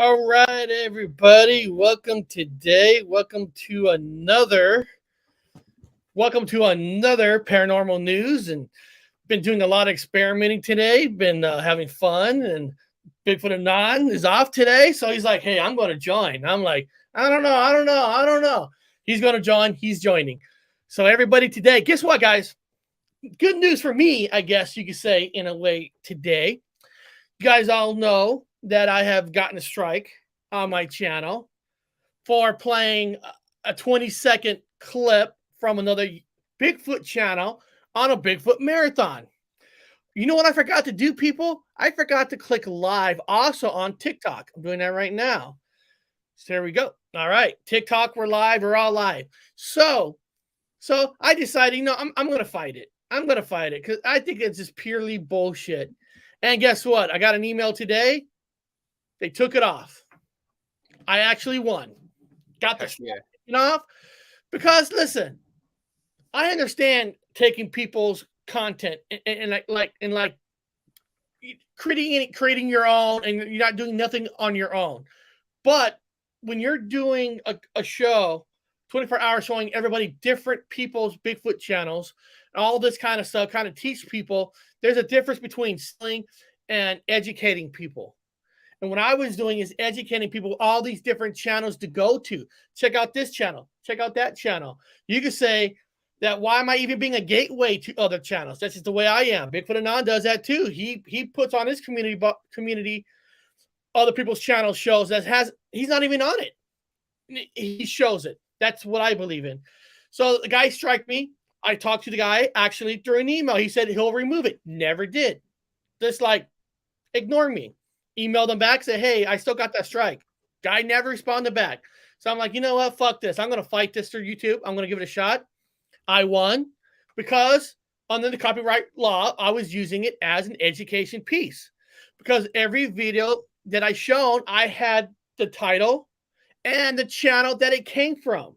All right, everybody. Welcome today. Welcome to another paranormal news. And been doing a lot of experimenting today. Been having fun. And Bigfoot Anon is off today, so he's like, "Hey, I'm going to join." I'm like, "I don't know." He's going to join. He's joining. So everybody today, guess what, guys? Good news for me, I guess you could say in a way today. You guys all know that I have gotten a strike on my channel for playing a 20-second clip from another Bigfoot channel on a Bigfoot marathon. You know what I forgot to do, people? I forgot to click live also on TikTok. I'm doing that right now. So there we go. All right. TikTok, we're live. We're all live. So I decided, I'm going to fight it. I'm going to fight it because I think it's just purely bullshit. And guess what? I got an email today. They took it off. I actually won. Got the taken off because listen, I understand taking people's content and creating your own, and you're not doing nothing on your own. But when you're doing a show, 24 hours showing everybody different people's Bigfoot channels, and all this kind of stuff, kind of teach people, there's a difference between selling and educating people. And what I was doing is educating people all these different channels to go to. Check out this channel. Check out that channel. You could say that, why am I even being a gateway to other channels? That's just the way I am. Bigfoot Anon does that too. He puts on his community other people's channel shows he's not even on it. He shows it. That's what I believe in. So the guy striked me. I talked to the guy actually through an email. He said he'll remove it. Never did. Just like ignore me. Emailed him back, said, "Hey, I still got that strike." Guy never responded back. So I'm like, you know what? Fuck this. I'm going to fight this through YouTube. I'm going to give it a shot. I won because under the copyright law, I was using it as an education piece. Because every video that I shown, I had the title and the channel that it came from.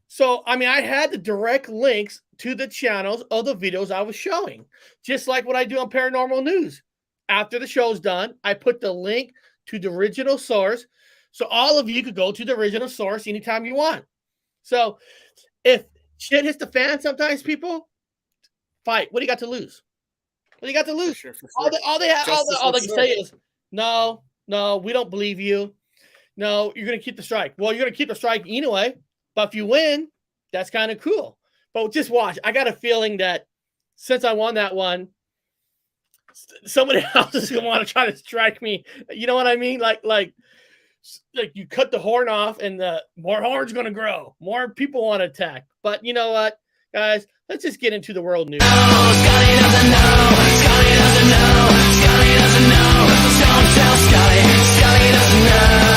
So, I mean, I had the direct links to the channels of the videos I was showing. Just like what I do on Paranormal News. After the show's done, I put the link to the original source, so all of you could go to the original source anytime you want. So if shit hits the fan sometimes, people, fight. What do you got to lose? What do you got to lose? For sure. All they can say is, no, we don't believe you. No, you're going to keep the strike. Well, you're going to keep the strike anyway, but if you win, that's kind of cool. But just watch. I got a feeling that since I won that one, somebody else is gonna want to try to strike me. You know what I mean? Like you cut the horn off, and the more horn's gonna grow. More people want to attack. But you know what, guys? Let's just get into the world news. Scotty doesn't know. Scotty doesn't know. Scotty doesn't know. Don't tell Scotty. Scotty doesn't know.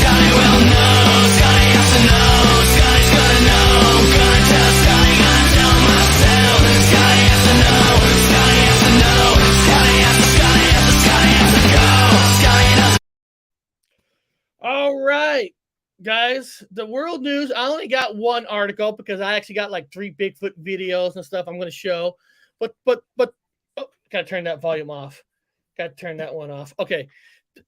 Scotty will know. Scotty has to know. Scotty's gonna know. Gonna tell Scotty. Gonna tell myself. Scotty has to know. Scotty has to know. Scotty has to. Scotty has to. Scotty has to go. Scotty doesn't. All right, guys. The world news. I only got one article because I actually got like 3 Bigfoot videos and stuff I'm going to show. But oh, gotta turn that volume off. Gotta turn that one off. Okay,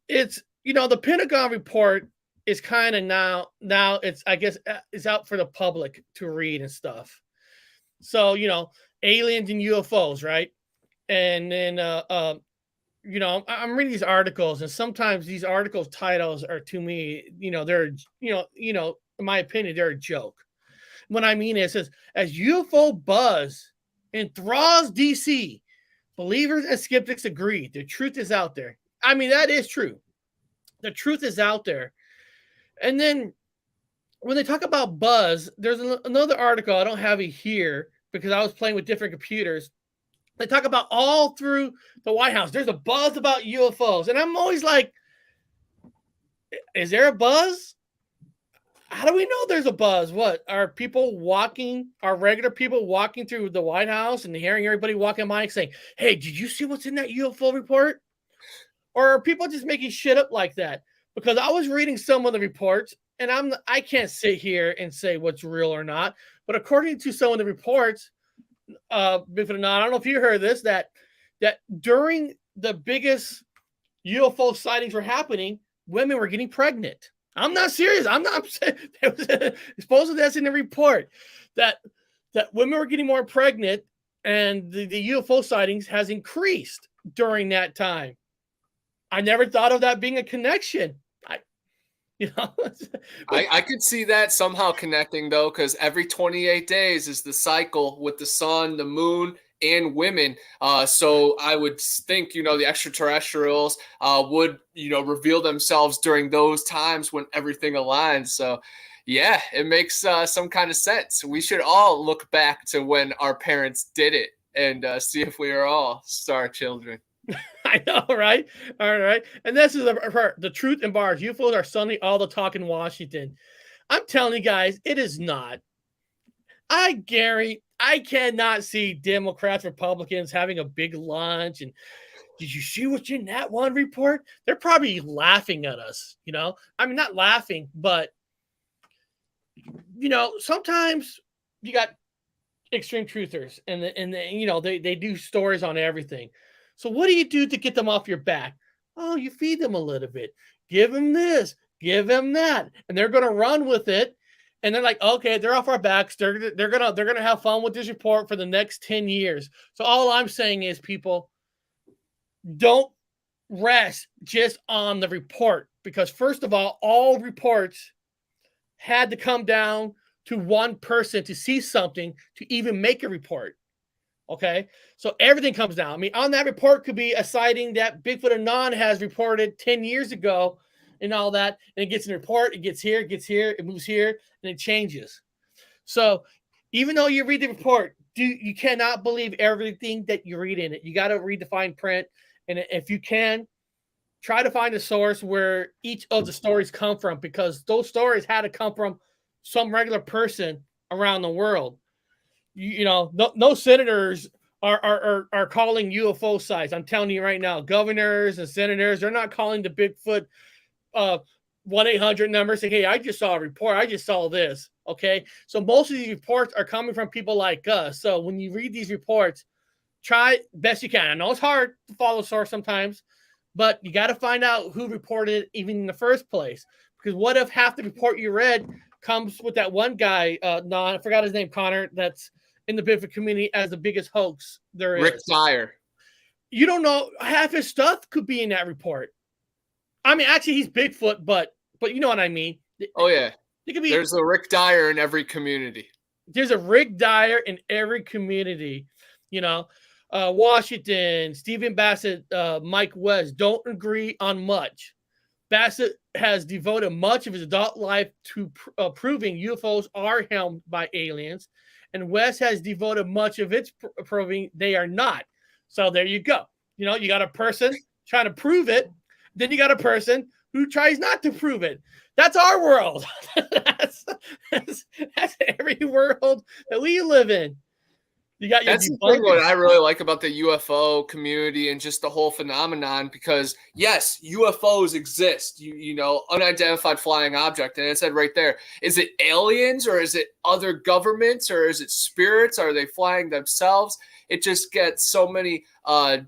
it's the Pentagon report is kind of now it's, I guess, it's out for the public to read and stuff. So aliens and UFOs, right? And then I'm reading these articles, and sometimes these articles titles are, to me, they're in my opinion, they're a joke. What I mean is, it says, as UFO buzz enthralls DC, believers and skeptics agree the truth is out there. I mean, that is true. The truth is out there. And then when they talk about buzz, there's another article. I don't have it here because I was playing with different computers. They talk about all through the White House, there's a buzz about UFOs. And I'm always like, is there a buzz? How do we know there's a buzz? What are regular people walking through the White House and hearing everybody walking by and saying, "Hey, did you see what's in that UFO report?" Or are people just making shit up like that? Because I was reading some of the reports, and I can't sit here and say what's real or not. But according to some of the reports, Bigfoot Anon, I don't know if you heard this, that during the biggest UFO sightings were happening, women were getting pregnant. I'm not serious. I'm not. Supposedly that's in the report that women were getting more pregnant, and the UFO sightings has increased during that time. I never thought of that being a connection. You know, I could see that somehow connecting though, because every 28 days is the cycle with the sun, the moon, and women. So I would think, the extraterrestrials would, reveal themselves during those times when everything aligns. So yeah, it makes some kind of sense. We should all look back to when our parents did it and see if we are all star children. I know, right? All right. And this is the truth in bars. UFOs are suddenly all the talk in Washington. I'm telling you guys, it is not. I cannot see Democrats, Republicans having a big lunch and did you see what's in that one report? They're probably laughing at us, I mean, not laughing, but sometimes you got extreme truthers and they do stories on everything. So what do you do to get them off your back? Oh, you feed them a little bit, give them this, give them that, and they're going to run with it. And they're like, okay, they're off our backs. They're gonna have fun with this report for the next 10 years. So all I'm saying is, people, don't rest just on the report, because first of all reports had to come down to one person to see something to even make a report. Okay, so everything comes down. I mean, on that report could be a sighting that Bigfoot Anon has reported 10 years ago and all that, and it gets in a report, it gets here, it moves here, and it changes. So even though you read the report, you cannot believe everything that you read in it. You got to read the fine print, and if you can, try to find a source where each of the stories come from, because those stories had to come from some regular person around the world. No senators are calling UFO sites. I'm telling you right now, governors and senators, they're not calling the Bigfoot 1-800 number saying, hey, I just saw a report. I just saw this. Okay. So most of these reports are coming from people like us. So when you read these reports, try best you can. I know it's hard to follow source sometimes, but you got to find out who reported it even in the first place. Because what if half the report you read comes with that one guy, I forgot his name, Connor, that's in the Bigfoot community as the biggest hoax there is. Rick Dyer. You don't know, half his stuff could be in that report. I mean, actually, he's Bigfoot, but you know what I mean. Oh yeah, it could be. There's a Rick Dyer in every community. There's a Rick Dyer in every community. Washington, Stephen Bassett, Mike West don't agree on much. Bassett has devoted much of his adult life to proving UFOs are helmed by aliens, and West has devoted much of its proving they are not. So there you go. You got a person trying to prove it, then you got a person who tries not to prove it. That's our world. that's every world that we live in. That's the thing what I really like about the UFO community and just the whole phenomenon, because yes, UFOs exist, unidentified flying object. And it said right there, is it aliens or is it other governments or is it spirits? Are they flying themselves? It just gets so many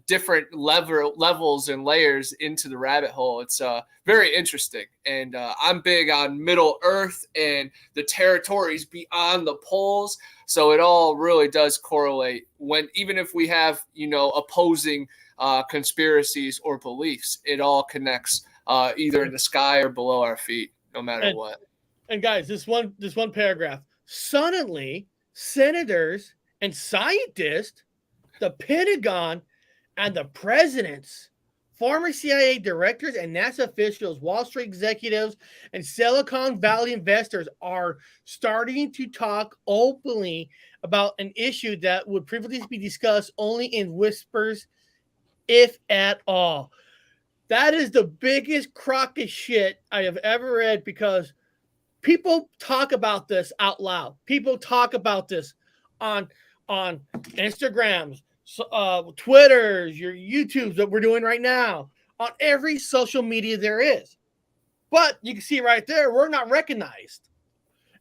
different levels and layers into the rabbit hole. It's very interesting. And I'm big on Middle Earth and the territories beyond the poles. So it all really does correlate even if we have, opposing conspiracies or beliefs, it all connects either in the sky or below our feet, no matter what. And guys, this one paragraph, suddenly senators and scientists, the Pentagon, and the presidents, former CIA directors and NASA officials, Wall Street executives, and Silicon Valley investors are starting to talk openly about an issue that would previously be discussed only in whispers, if at all. That is the biggest crock of shit I have ever read, because people talk about this out loud. People talk about this on Instagrams, Twitters, your YouTubes that we're doing right now, on every social media there is. But you can see right there, we're not recognized.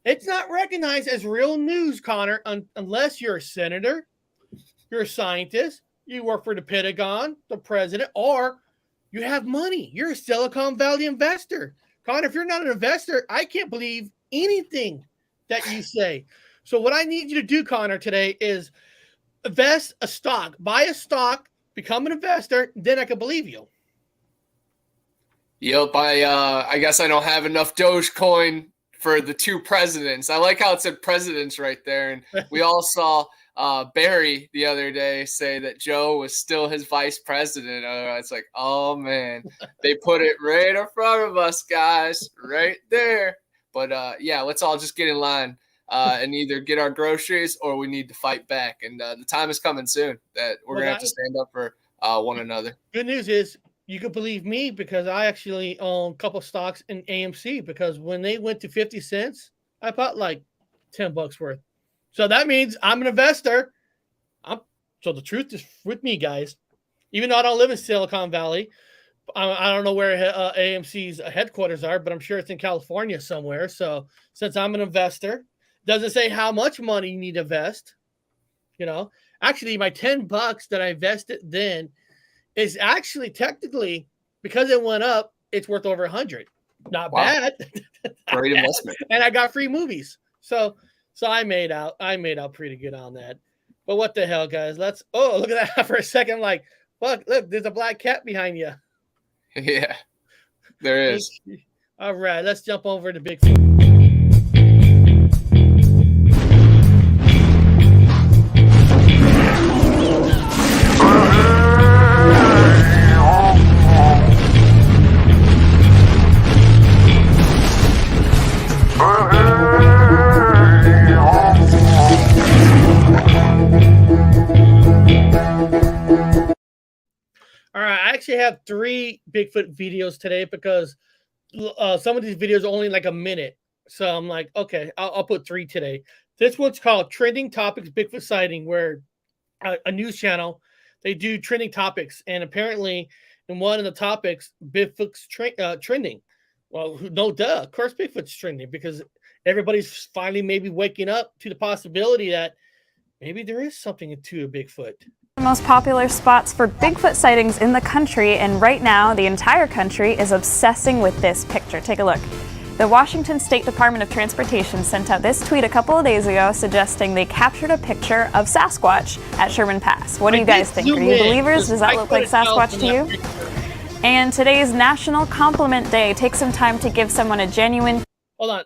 It's not recognized as real news, Connor, unless you're a senator, you're a scientist, you work for the Pentagon, the president, or You have money. You're a Silicon Valley investor. Connor, if you're not an investor, I can't believe anything that you say. So what I need you to do, Connor, today is invest a stock. Buy a stock, become an investor, then I can believe you. Yep, I guess I don't have enough Dogecoin for the two presidents. I like how it said presidents right there. And we all saw Barry the other day say that Joe was still his vice president. It's like, oh man, they put it right in front of us, guys, right there. But yeah, let's all just get in line and either get our groceries or we need to fight back. And the time is coming soon that we're going to have to stand up for one another. Good news is you can believe me because I actually own a couple stocks in AMC because when they went to 50 cents, I bought like $10 worth. So that means I'm an investor. So the truth is with me, guys. Even though I don't live in Silicon Valley, I don't know where AMC's headquarters are, but I'm sure it's in California somewhere. So since I'm an investor, doesn't say how much money you need to invest. You know, actually, my $10 that I invested then is actually technically because it went up, it's worth over 100. Not bad. Great investment. And I got free movies. So I made out pretty good on that. But what the hell, guys? Look at that for a second. Like, look, there's a black cat behind you. Yeah, there is. All right, let's jump over to Bigfoot. All right, I actually have 3 Bigfoot videos today because some of these videos are only like a minute. So I'm like, okay, I'll put 3 today. This one's called Trending Topics Bigfoot Sighting, where a news channel, they do trending topics. And apparently in one of the topics, Bigfoot's trending. Well, no duh. Of course Bigfoot's trending because everybody's finally maybe waking up to the possibility that maybe there is something to a Bigfoot. The most popular spots for Bigfoot sightings in the country, and right now the entire country is obsessing with this picture. Take a look. The Washington State Department of Transportation sent out this tweet a couple of days ago suggesting they captured a picture of Sasquatch at Sherman Pass. What do you guys think? Are you believers? Does that look like Sasquatch to you? And today's National Compliment Day. Take some time to give someone a genuine... Hold on.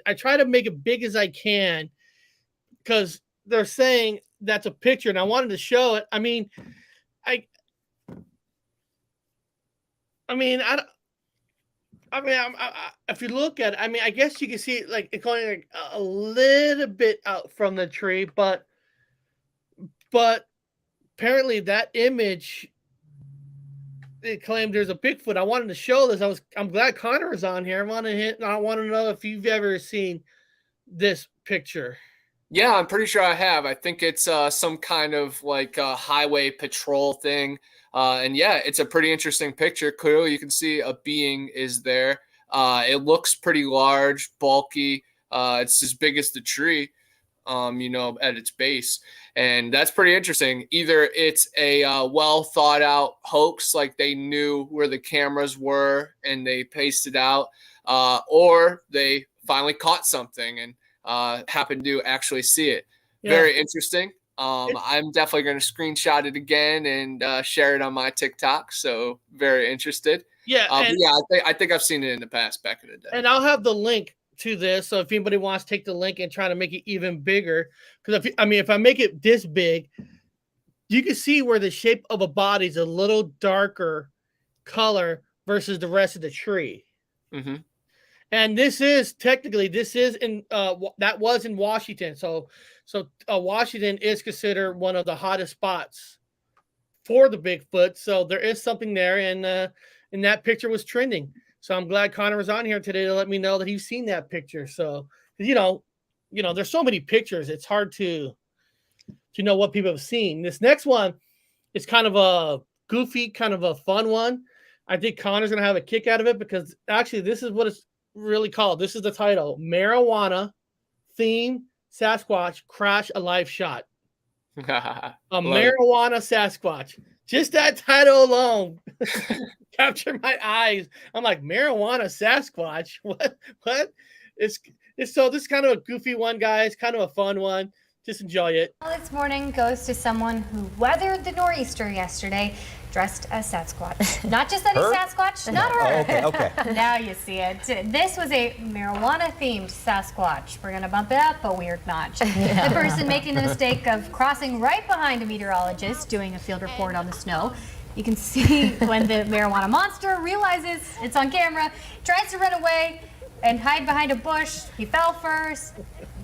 I try to make it big as I can because they're saying that's a picture and I wanted to show it. I mean, if you look at it, I mean, I guess you can see it like it's going like a little bit out from the tree, but apparently that image, it claimed there's a Bigfoot. I wanted to show this. I'm glad Connor was on here. I want to know if you've ever seen this picture. Yeah, I'm pretty sure I have. I think it's some kind of like a highway patrol thing. And yeah, it's a pretty interesting picture. Clearly, you can see a being is there. It looks pretty large, bulky. It's as big as the tree, at its base. And that's pretty interesting. Either it's a well thought out hoax, like they knew where the cameras were and they pasted out, or they finally caught something and happened to actually see it. Yeah. Very interesting. I'm definitely going to screenshot it again and share it on my TikTok. So very interested. Yeah. I think I've seen it in the past back in the day. And I'll have the link to this. So if anybody wants to take the link and try to make it even bigger, because if I make it this big, you can see where the shape of a body is a little darker color versus the rest of the tree. Mm-hmm. And this is in that was in Washington. So Washington is considered one of the hottest spots for the Bigfoot. So there is something there, and that picture was trending. So I'm glad Connor was on here today to let me know that he's seen that picture. So there's so many pictures, it's hard to know what people have seen. This next one is kind of a goofy, kind of a fun one. I think Connor's gonna have a kick out of it because actually this is what it's really called. This is the title: Marijuana Theme Sasquatch Crash a Live Shot. Marijuana Sasquatch. Just that title alone captured my eyes. I'm like, marijuana Sasquatch. What? What? It's so this is kind of a goofy one, guys. Kind of a fun one. Just enjoy it. This morning goes to someone who weathered the nor'easter yesterday, dressed as Sasquatch. Not just any Sasquatch, not her. Oh, okay. Now you see it. This was a marijuana-themed Sasquatch. We're gonna bump it up a weird notch. The person making the mistake of crossing right behind a meteorologist doing a field report on the snow. You can see when the marijuana monster realizes it's on camera, tries to run away and hide behind a bush. He fell first.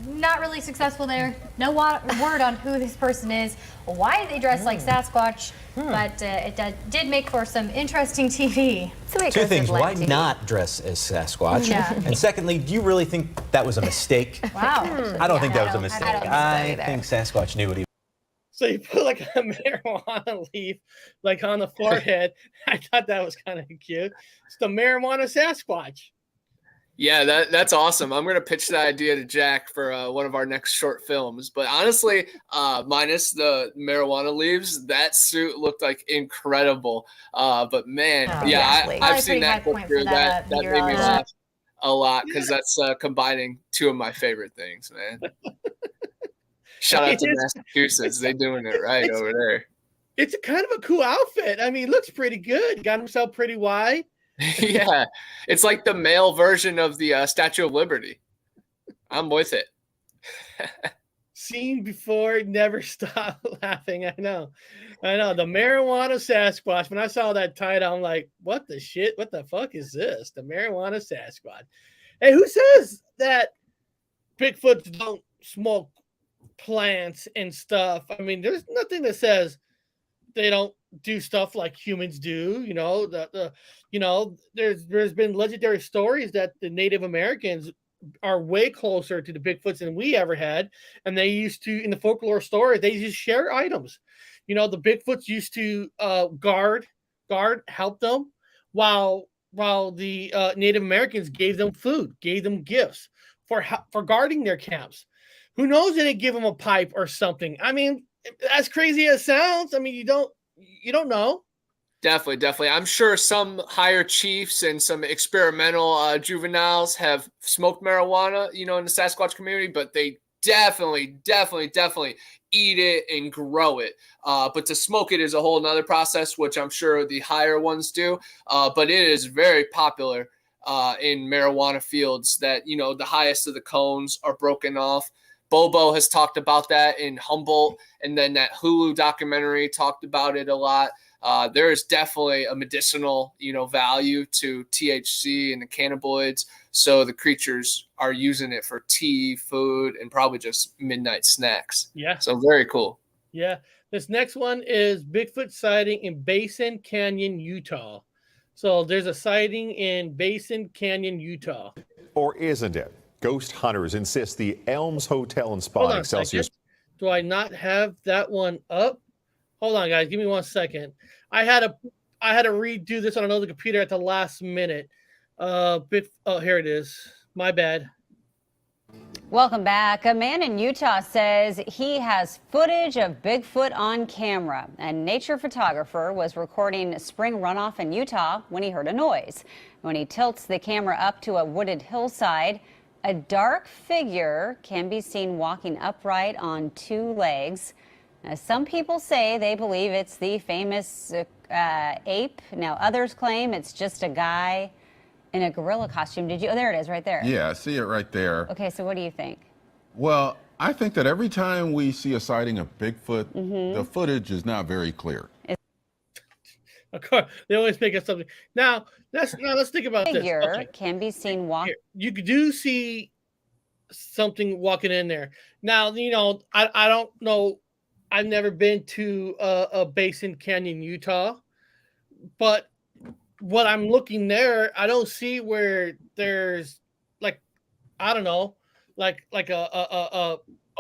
Not really successful there. No word on who this person is, why they dress like Sasquatch, but it did make for some interesting TV. Two things. Why not dress as Sasquatch? Yeah. And secondly, do you really think that was a mistake? Wow. I don't think that was a mistake. I think Sasquatch knew what he was. So you put like a marijuana leaf like on the forehead. I thought that was kind of cute. It's the marijuana Sasquatch. Yeah, that's awesome. I'm going to pitch that idea to Jack for one of our next short films. But honestly, minus the marijuana leaves, that suit looked like incredible. But man, I've seen that picture. That made me laugh a lot because that's combining two of my favorite things, man. Shout out to Massachusetts. They're doing it right over there. It's kind of a cool outfit. I mean, it looks pretty good. Got himself pretty wide. Yeah, it's like the male version of the Statue of Liberty. I'm with it. Seen before, never stop laughing. I know. The marijuana Sasquatch. When I saw that title, I'm like, what the shit? What the fuck is this? The marijuana Sasquatch. Hey, who says that Bigfoots don't smoke plants and stuff? I mean, there's nothing that says they don't do stuff like humans do. There's been legendary stories that the Native Americans are way closer to the Bigfoots than we ever had, and they used to, in the folklore story, they just share items. The Bigfoots used to guard, help them, while the Native Americans gave them food, gave them gifts for guarding their camps. Who knows? They didn't give them a pipe or something. I mean, as crazy as it sounds, I mean, you don't know. Definitely. I'm sure some higher chiefs and some experimental juveniles have smoked marijuana, in the Sasquatch community, but they definitely eat it and grow it. But to smoke it is a whole nother process, which I'm sure the higher ones do. But it is very popular in marijuana fields that, the highest of the cones are broken off. Bobo has talked about that in Humboldt, and then that Hulu documentary talked about it a lot. There is definitely a medicinal, value to THC and the cannabinoids. So the creatures are using it for tea, food, and probably just midnight snacks. Yeah. So very cool. Yeah. This next one is Bigfoot sighting in Basin Canyon, Utah. So there's a sighting in Basin Canyon, Utah. Or isn't it? Ghost hunters insist the Elms Hotel and Spa in Excelsior. Do I not have that one up? Hold on, guys. Give me 1 second. I had to redo this on another computer at the last minute. Here it is. My bad. Welcome back. A man in Utah says he has footage of Bigfoot on camera. A nature photographer was recording spring runoff in Utah when he heard a noise. When he tilts the camera up to a wooded hillside, a dark figure can be seen walking upright on two legs. Now, some people say they believe it's the famous ape. Now, others claim it's just a guy in a gorilla costume. Oh, there it is right there. Yeah, I see it right there. Okay, so what do you think? Well, I think that every time we see a sighting of Bigfoot, the footage is not very clear. Of course, they always make us something. Now let's think about this. Figure can be seen walking. You do see something walking in there. Now, I don't know. I've never been to a Basin Canyon, Utah, but what I'm looking there, I don't see where there's a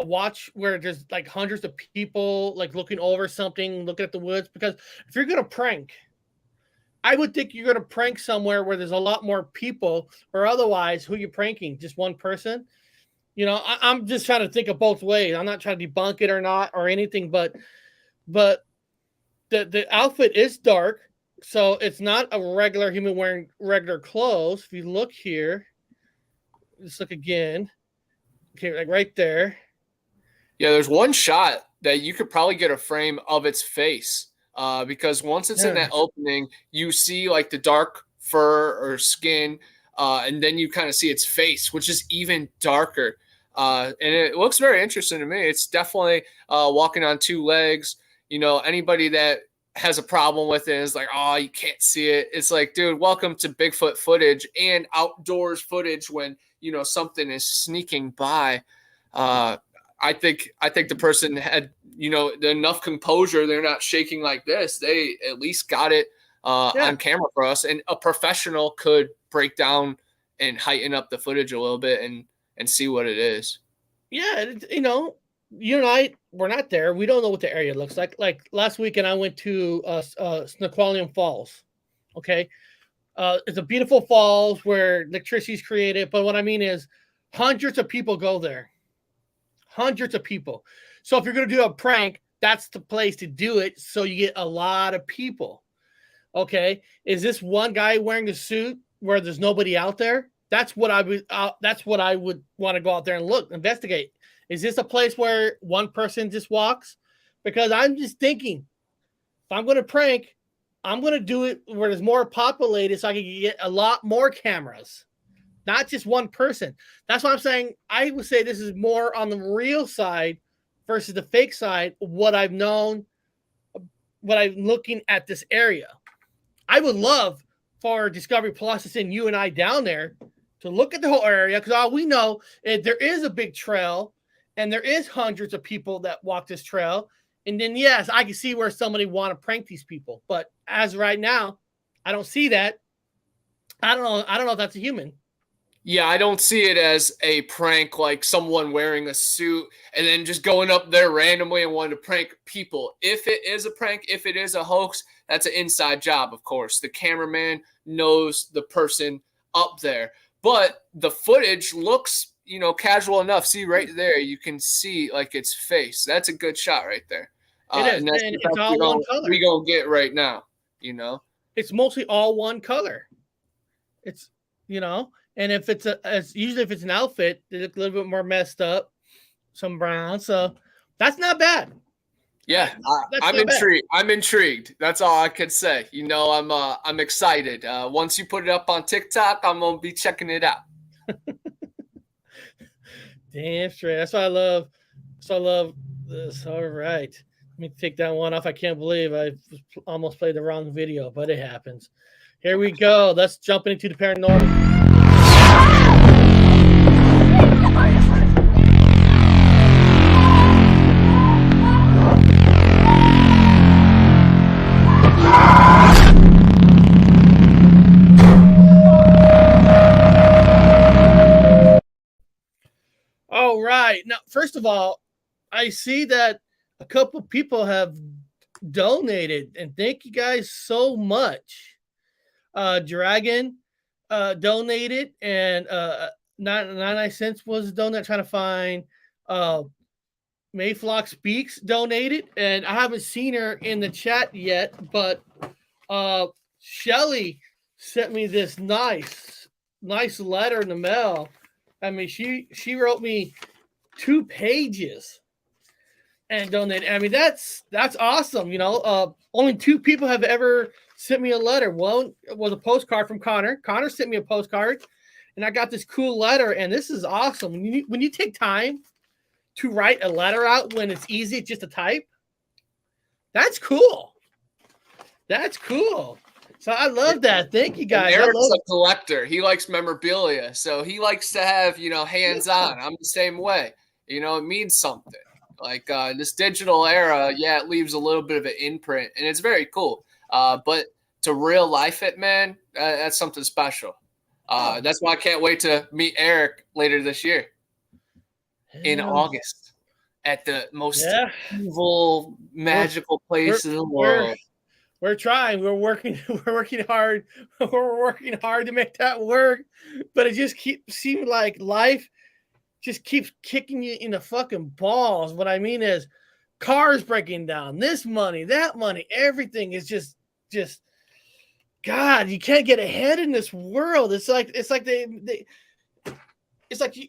watch where there's like hundreds of people like looking over something, looking at the woods. Because if you're gonna prank, I would think you're gonna prank somewhere where there's a lot more people, or otherwise, who you pranking? Just one person? I'm just trying to think of both ways. I'm not trying to debunk it or not or anything, but the outfit is dark. So it's not a regular human wearing regular clothes. If you look here, just look again. Okay, like right there. Yeah, there's one shot that you could probably get a frame of its face, because once it's in that opening, you see like the dark fur or skin, and then you kind of see its face, which is even darker. And it looks very interesting to me. It's definitely walking on two legs. You know, anybody that has a problem with it is like, oh, you can't see it. It's like, dude, welcome to Bigfoot footage and outdoors footage when, you know, something is sneaking by. I think the person had, you know, enough composure. They're not shaking like this. They at least got it on camera for us, and a professional could break down and heighten up the footage a little bit and see what it is. Yeah, you know, you and I, we're not there. We don't know what the area looks like. Like last weekend, I went to Snoqualmie Falls. Okay, it's a beautiful falls where electricity is created. But what I mean is, hundreds of people go there. Hundreds of people. So if you're going to do a prank, that's the place to do it. So you get a lot of people. Okay, is this one guy wearing a suit where there's nobody out there? That's what I would. That's what I would want to go out there and look, investigate. Is this a place where one person just walks? Because I'm just thinking, if I'm going to prank, I'm going to do it where there's more populated, so I can get a lot more cameras, not just one person. That's what I'm saying. I would say this is more on the real side versus the fake side. What I've known, what I'm looking at this area. I would love for Discovery Plus to send you and I down there to look at the whole area, because all we know is there is a big trail and there is hundreds of people that walk this trail. And then, yes, I can see where somebody want to prank these people. But as right now, I don't see that. I don't know. I don't know if that's a human. Yeah, I don't see it as a prank, like someone wearing a suit and then just going up there randomly and wanting to prank people. If it is a prank, if it is a hoax, that's an inside job, of course. The cameraman knows the person up there. But the footage looks, you know, casual enough. See right there, you can see like its face. That's a good shot right there. It is. And that's and it's all one color. We gonna get right now, you know. It's mostly all one color. It's, you know, and if it's usually if it's an outfit, they look a little bit more messed up, some brown. So that's not bad. Yeah, I'm intrigued. I'm intrigued. That's all I could say. You know, I'm excited. Once you put it up on TikTok, I'm gonna be checking it out. Damn straight. That's what I love. So I love this. All right. Let me take that one off. I can't believe I almost played the wrong video, but it happens. Here we go. Let's jump into the paranormal. All right. Now, first of all, I see that a couple people have donated, and thank you guys so much. Dragon donated, and 99 cents was a donut. Trying to find Mayflock Speaks donated, and I haven't seen her in the chat yet, but Shelly sent me this nice letter in the mail. I mean, she wrote me 2 pages and donated. I mean, that's awesome. You know, only 2 people have ever sent me a letter. One was a postcard from Connor. Connor sent me a postcard, and I got this cool letter. And this is awesome. When you take time to write a letter out when it's easy just to type, that's cool. That's cool. So I love that. Thank you, guys. And Eric's a collector. He likes memorabilia, so he likes to have, you know, hands-on. I'm the same way. You know, it means something. Like this digital era, yeah, it leaves a little bit of an imprint, and it's very cool. But to real life it, man, that's something special. That's why I can't wait to meet Eric later this year in August at the most evil, magical place in the world. We're trying. We're working hard. We're working hard to make that work. But it just seems like life just keeps kicking you in the fucking balls. What I mean is cars breaking down, this money, that money, everything is just God, you can't get ahead in this world. It's like it's like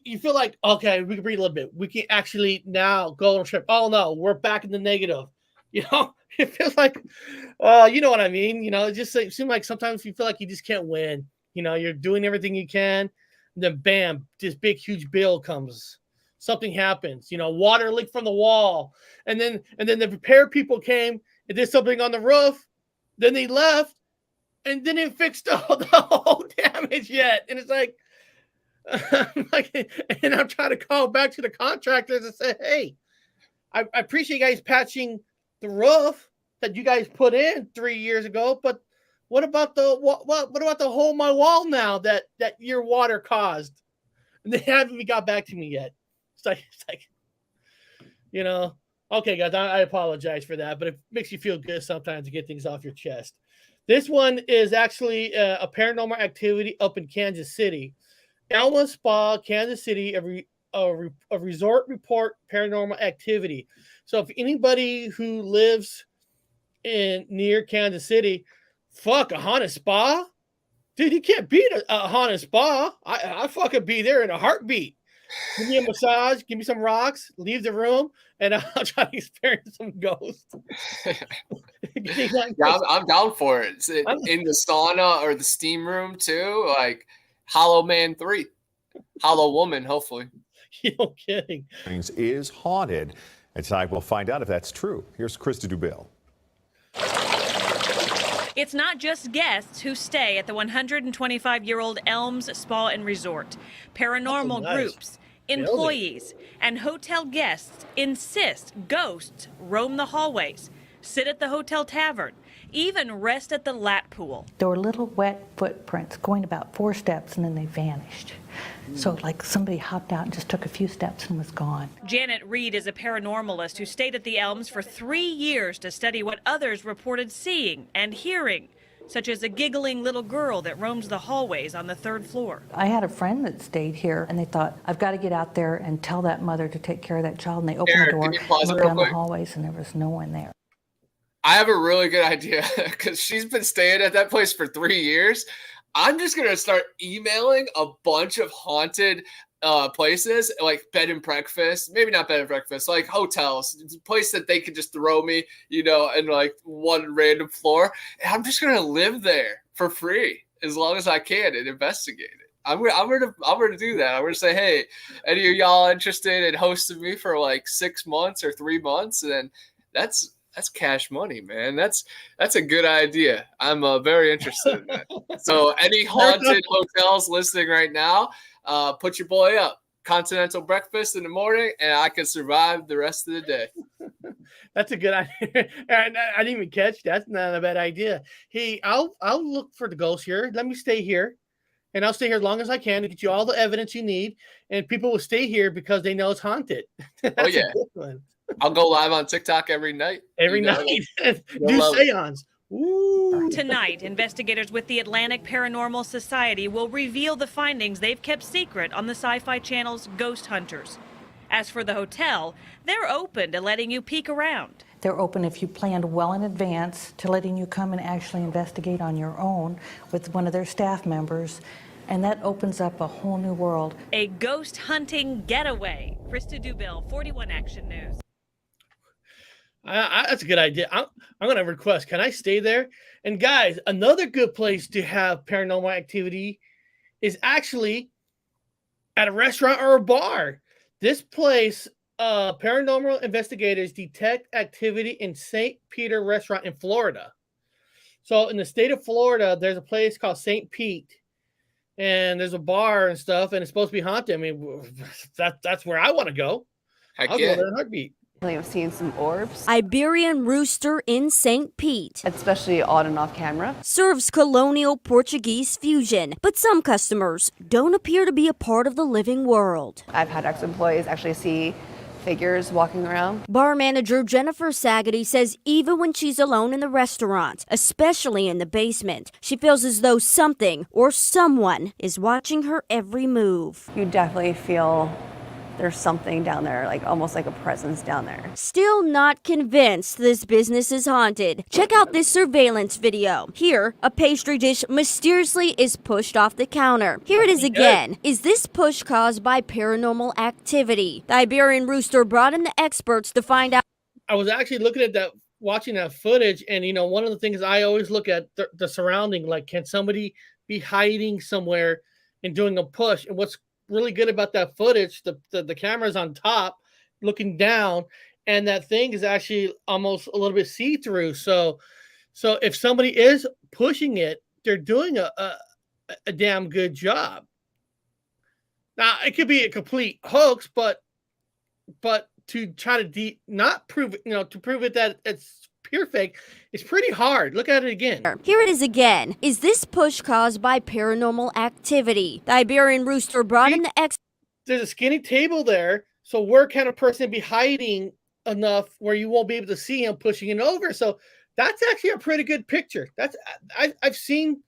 you feel like, okay, we can breathe a little bit. We can actually now go on a trip. Oh no, we're back in the negative. You know, it feels like, you know what I mean. You know, it just seems like sometimes you feel like you just can't win. You know, you're doing everything you can, and then bam, this big huge bill comes. Something happens. You know, water leaked from the wall, and then the repair people came and did something on the roof. Then they left and didn't fix the whole damage yet. And it's like, and I'm trying to call back to the contractors and say, hey, I appreciate you guys patching the roof that you guys put in 3 years ago, but what about what about the hole in my wall now that your water caused? And they haven't even got back to me yet. It's like, you know, okay, guys, I apologize for that, but it makes you feel good sometimes to get things off your chest. This one is actually a paranormal activity up in Kansas City. Alma Spa, Kansas City, a resort report paranormal activity. So if anybody who lives near Kansas City, fuck, a haunted spa? Dude, you can't beat a haunted spa. I fucking be there in a heartbeat. Give me a massage, give me some rocks, leave the room, and I'll try to experience some ghosts. Yeah, I'm down for it. In the sauna or the steam room too, like Hollow Man 3. Hollow Woman, hopefully. You're kidding. Is haunted. And tonight we'll find out if that's true. Here's Krista Dubill. It's not just guests who stay at the 125-year-old Elms Spa and Resort. Paranormal groups, employees, and hotel guests insist ghosts roam the hallways, sit at the hotel tavern, even rest at the lap pool. There were little wet footprints going about 4 steps and then they vanished. So like somebody hopped out and just took a few steps and was gone. Janet Reed is a paranormalist who stayed at the Elms for 3 years to study what others reported seeing and hearing, such as a giggling little girl that roams the hallways on the 3rd floor. I had a friend that stayed here and they thought, I've got to get out there and tell that mother to take care of that child. And they opened the door, looked down the hallways, and there was no one there. I have a really good idea because she's been staying at that place for 3 years. I'm just going to start emailing a bunch of haunted places, like bed and breakfast, maybe not bed and breakfast, like hotels, it's a place that they could just throw me, you know, in like one random floor. And I'm just going to live there for free as long as I can and investigate it. I'm gonna do that. I'm gonna say, hey, any of y'all interested in hosting me for like 6 months or 3 months? And then that's cash money, man. That's a good idea. I'm very interested in that. So any haunted hotels listening right now, put your boy up. Continental breakfast in the morning, and I can survive the rest of the day. That's a good idea. I didn't even catch that. That's not a bad idea. Hey, I'll look for the ghosts here. Let me stay here, and I'll stay here as long as I can to get you all the evidence you need. And people will stay here because they know it's haunted. Oh yeah. I'll go live on TikTok every night. Every night. Do seance. Ooh. Tonight, investigators with the Atlantic Paranormal Society will reveal the findings they've kept secret on the Sci-Fi Channel's Ghost Hunters. As for the hotel, they're open to letting you peek around. They're open if you planned well in advance to letting you come and actually investigate on your own with one of their staff members. And that opens up a whole new world. A ghost hunting getaway. Krista Dubill, 41 Action News. That's a good idea. I'm going to request, can I stay there? And guys, another good place to have paranormal activity is actually at a restaurant or a bar. This place, paranormal investigators detect activity in St. Peter Restaurant in Florida. So in the state of Florida, there's a place called St. Pete. And there's a bar and stuff, and it's supposed to be haunted. I mean, that's where I want to go. I'll go there in a heartbeat. I've seen some orbs. Iberian rooster in St. Pete. Especially on and off camera. Serves colonial Portuguese fusion, but some customers don't appear to be a part of the living world. I've had ex-employees actually see figures walking around. Bar manager Jennifer Sagady says even when she's alone in the restaurant, especially in the basement, she feels as though something or someone is watching her every move. You definitely feel there's something down there, like almost like a presence down there. Still not convinced this business is haunted. Check out this surveillance video. Here, a pastry dish mysteriously is pushed off the counter. Here it is again. Is this push caused by paranormal activity? The Iberian Rooster brought in the experts to find out. I was actually looking at that, watching that footage, and one of the things I always look at the surrounding, like, can somebody be hiding somewhere and doing a push? And what's really good about that footage, the camera's on top looking down, and that thing is actually almost a little bit see-through. So if somebody is pushing it, they're doing a damn good job. Now it could be a complete hoax, but to try to not prove it, to prove it that it's pure fake, it's pretty hard. Look at it again. Here it is again. Is this push caused by paranormal activity? The Iberian Rooster brought in the There's a skinny table there, so where can a person be hiding enough where you won't be able to see him pushing it over? So that's actually a pretty good picture. I've seen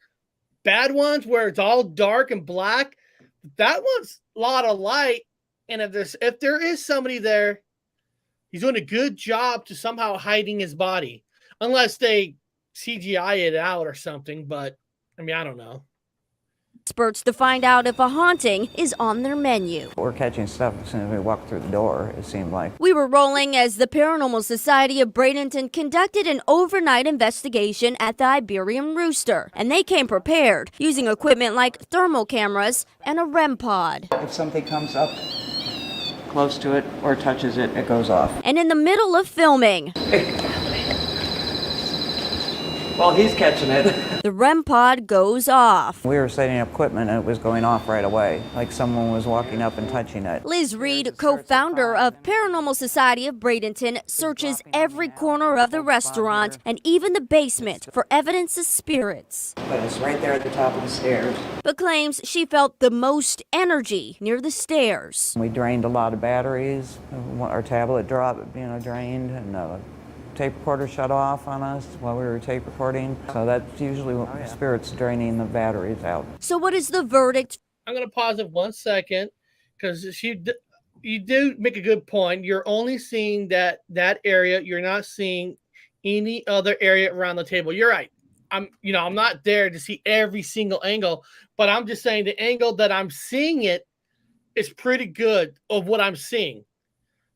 bad ones where it's all dark and black. That one's a lot of light, and if there is somebody there, he's doing a good job to somehow hiding his body, unless they CGI it out or something. But I mean, I don't know. Experts to find out if a haunting is on their menu. We're catching stuff as soon as we walk through the door, it seemed like. We were rolling as the Paranormal Society of Bradenton conducted an overnight investigation at the Iberian Rooster, and they came prepared, using equipment like thermal cameras and a REM pod. If something comes up close to it or touches it, it goes off. And in the middle of filming, well, he's catching it. The REM pod goes off. We were setting up equipment and it was going off right away, like someone was walking up and touching it. Liz Reed, co-founder of Paranormal Society of Bradenton, searches every corner of the restaurant and even the basement for evidence of spirits. But it's right there at the top of the stairs. But claims she felt the most energy near the stairs. We drained a lot of batteries. Our tablet drained, and tape recorder shut off on us while we were tape recording. So that's usually what spirits draining the batteries out. So what is the verdict? I'm going to pause it 1 second, because you do make a good point. You're only seeing that area. You're not seeing any other area around the table. You're right. I'm not there to see every single angle, but I'm just saying the angle that I'm seeing it is pretty good of what I'm seeing.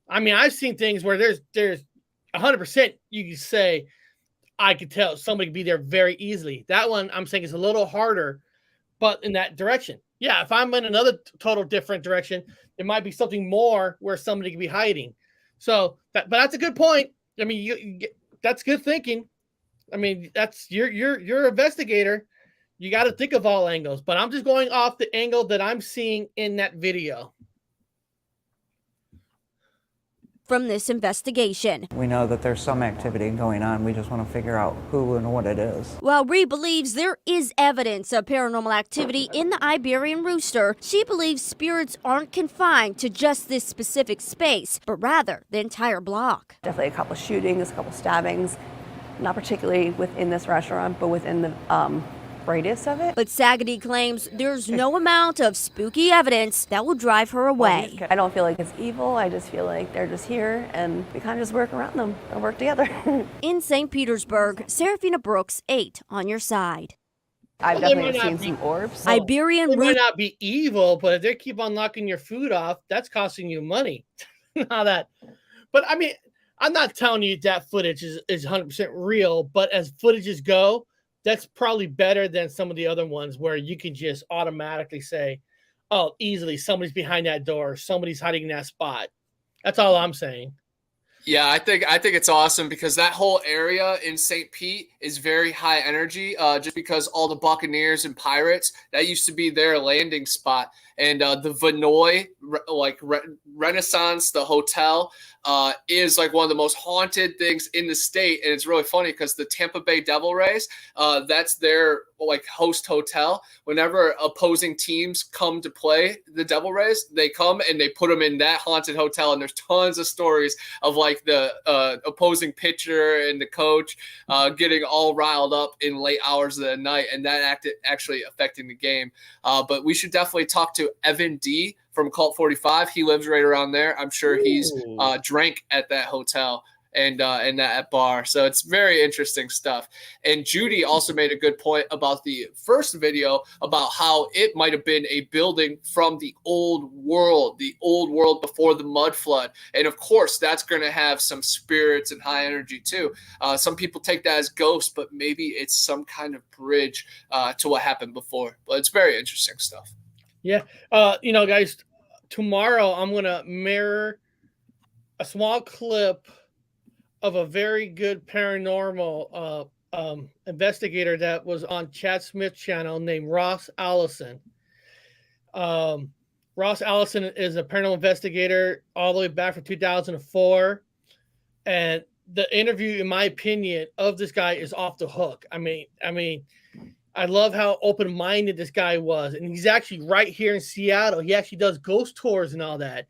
I mean, I've seen things where there's 100% you can say I could tell somebody could be there very easily. That one I'm saying is a little harder, but in that direction. Yeah, if I'm in another total different direction, there might be something more where somebody could be hiding. So but that's a good point. I mean, that's good thinking. I mean, that's you're an investigator. You got to think of all angles, but I'm just going off the angle that I'm seeing in that video. From this investigation. We know that there's some activity going on. We just want to figure out who and what it is. While Ree believes there is evidence of paranormal activity in the Iberian Rooster, she believes spirits aren't confined to just this specific space, but rather the entire block. Definitely a couple shootings, a couple stabbings, not particularly within this restaurant, but within the radius of it. But Sagady claims there's no amount of spooky evidence that will drive her away. I don't feel like it's evil. I just feel like they're just here, and we kind of just work around them and work together. In St. Petersburg, Serafina Brooks, 8 on your side. I've definitely seen some orbs. Iberian It might not be evil, but if they keep on knocking your food off, that's costing you money. But I mean, I'm not telling you that footage is 100% real, but as footages go, that's probably better than some of the other ones where you can just automatically say, oh, easily somebody's behind that door, somebody's hiding in that spot. That's all I'm saying. Yeah, I think it's awesome because that whole area in St. Pete is very high energy, just because all the Buccaneers and Pirates, that used to be their landing spot. And the Vinoy, Renaissance, the hotel, is like one of the most haunted things in the state. And it's really funny because the Tampa Bay Devil Rays, that's their host hotel. Whenever opposing teams come to play the Devil Rays, they come and they put them in that haunted hotel. And there's tons of stories of the opposing pitcher and the coach getting all riled up in late hours of the night, and that actually affecting the game. But we should definitely talk to Evan D from Cult 45. He lives right around there. I'm sure he's drank at that hotel and that bar. So it's very interesting stuff. And Judy also made a good point about the first video about how it might have been a building from the old world before the mud flood. And of course, that's going to have some spirits and high energy too. Some people take that as ghosts, but maybe it's some kind of bridge to what happened before. But it's very interesting stuff. Yeah. Guys, tomorrow I'm going to mirror a small clip of a very good paranormal investigator that was on Chad Smith's channel named Ross Allison. Ross Allison is a paranormal investigator all the way back from 2004. And the interview, in my opinion, of this guy is off the hook. I mean, I love how open-minded this guy was. And he's actually right here in Seattle. He actually does ghost tours and all that.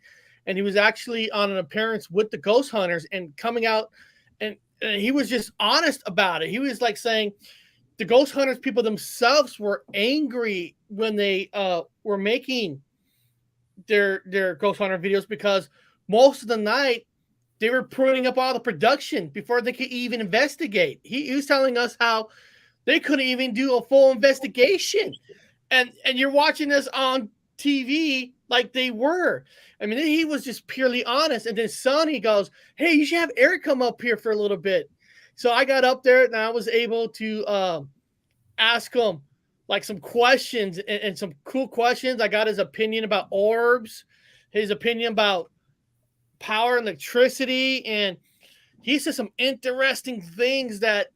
And he was actually on an appearance with the ghost hunters and coming out, and he was just honest about it. He was like saying the ghost hunters people themselves were angry when they were making their ghost hunter videos, because most of the night they were pruning up all the production before they could even investigate. He was telling us how they couldn't even do a full investigation. And you're watching this on TV like they were. I mean, he was just purely honest. And then Sonny goes, hey, you should have Eric come up here for a little bit. So I got up there and I was able to ask him like some questions and some cool questions. I got his opinion about orbs, his opinion about power and electricity. And he said some interesting things that,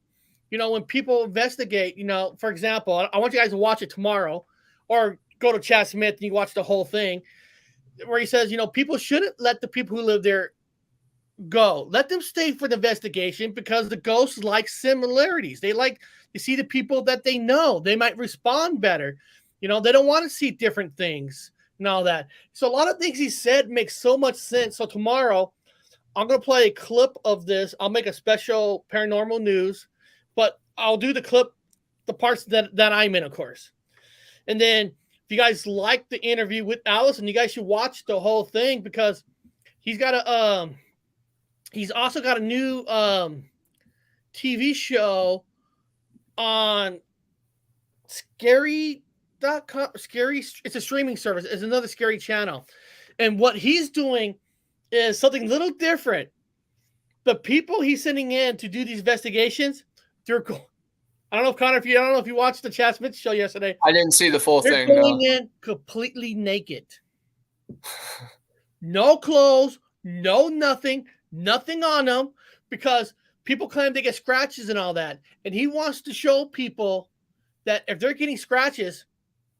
when people investigate, for example, I want you guys to watch it tomorrow, or go to Chad Smith and you watch the whole thing, where he says, people shouldn't let the people who live there go. Let them stay for the investigation, because the ghosts like similarities. They like to see the people that they know. They might respond better. They don't want to see different things and all that. So a lot of things he said make so much sense. So tomorrow I'm going to play a clip of this. I'll make a special paranormal news, but I'll do the clip, the parts that I'm in, of course. And then if you guys like the interview with Allison, you guys should watch the whole thing, because he's also got a new TV show on scary.com. It's a streaming service. It's another scary channel. And what he's doing is something a little different. The people he's sending in to do these investigations, they're going. I don't know if you watched the Chad Smith show yesterday. I didn't see the full thing. They're going in completely naked. No clothes, nothing on them, because people claim they get scratches and all that. And he wants to show people that if they're getting scratches,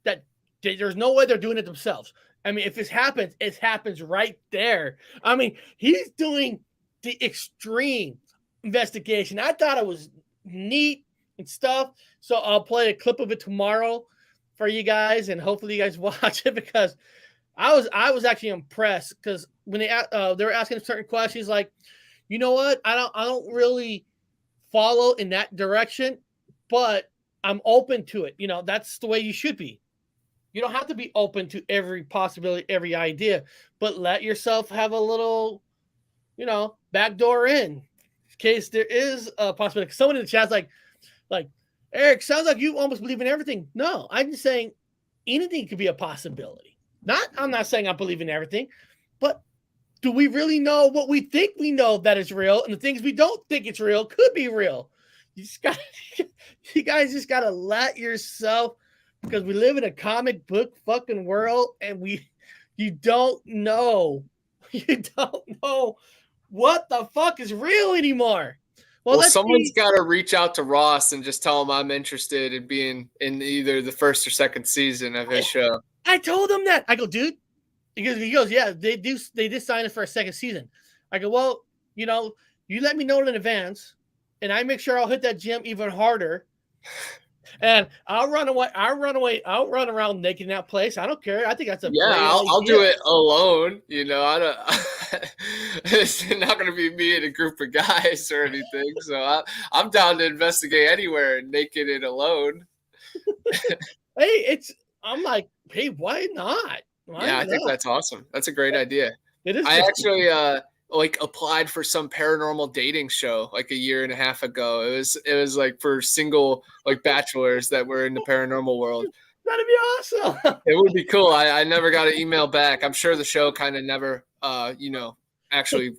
that there's no way they're doing it themselves. I mean, if this happens, it happens right there. I mean, he's doing the extreme investigation. I thought it was neat and stuff. So I'll play a clip of it tomorrow for you guys, and hopefully you guys watch it, because I was actually impressed, because when they were asking certain questions, like, you know what, I don't really follow in that direction, but I'm open to it. That's the way you should be. You don't have to be open to every possibility, every idea, but let yourself have a little, back door in case there is a possibility. Someone in the chat's like, Eric, sounds like you almost believe in everything. No, I'm just saying anything could be a possibility. I'm not saying I believe in everything, but do we really know what we think we know that is real, and the things we don't think it's real could be real? You guys just gotta let yourself, because we live in a comic book fucking world, and you don't know what the fuck is real anymore. Well, someone's got to reach out to Ross and just tell him I'm interested in being in either the first or second season of his show. I told him that. I go, dude. He goes, yeah, they did sign us for a second season. I go, well, you let me know in advance, and I make sure I'll hit that gym even harder. And I'll run away. I'll run around naked in that place. I don't care. I think that's a I'll do it alone. I don't. It's not going to be me and a group of guys or anything. So I'm down to investigate anywhere, naked and alone. I'm like, hey, why not? Yeah, I think that's awesome. That's a great idea. It is. I actually like applied for some paranormal dating show like a year and a half ago. It was like for single like bachelors that were in the paranormal world. That'd be awesome. It would be cool. I never got an email back. I'm sure the show kind of never actually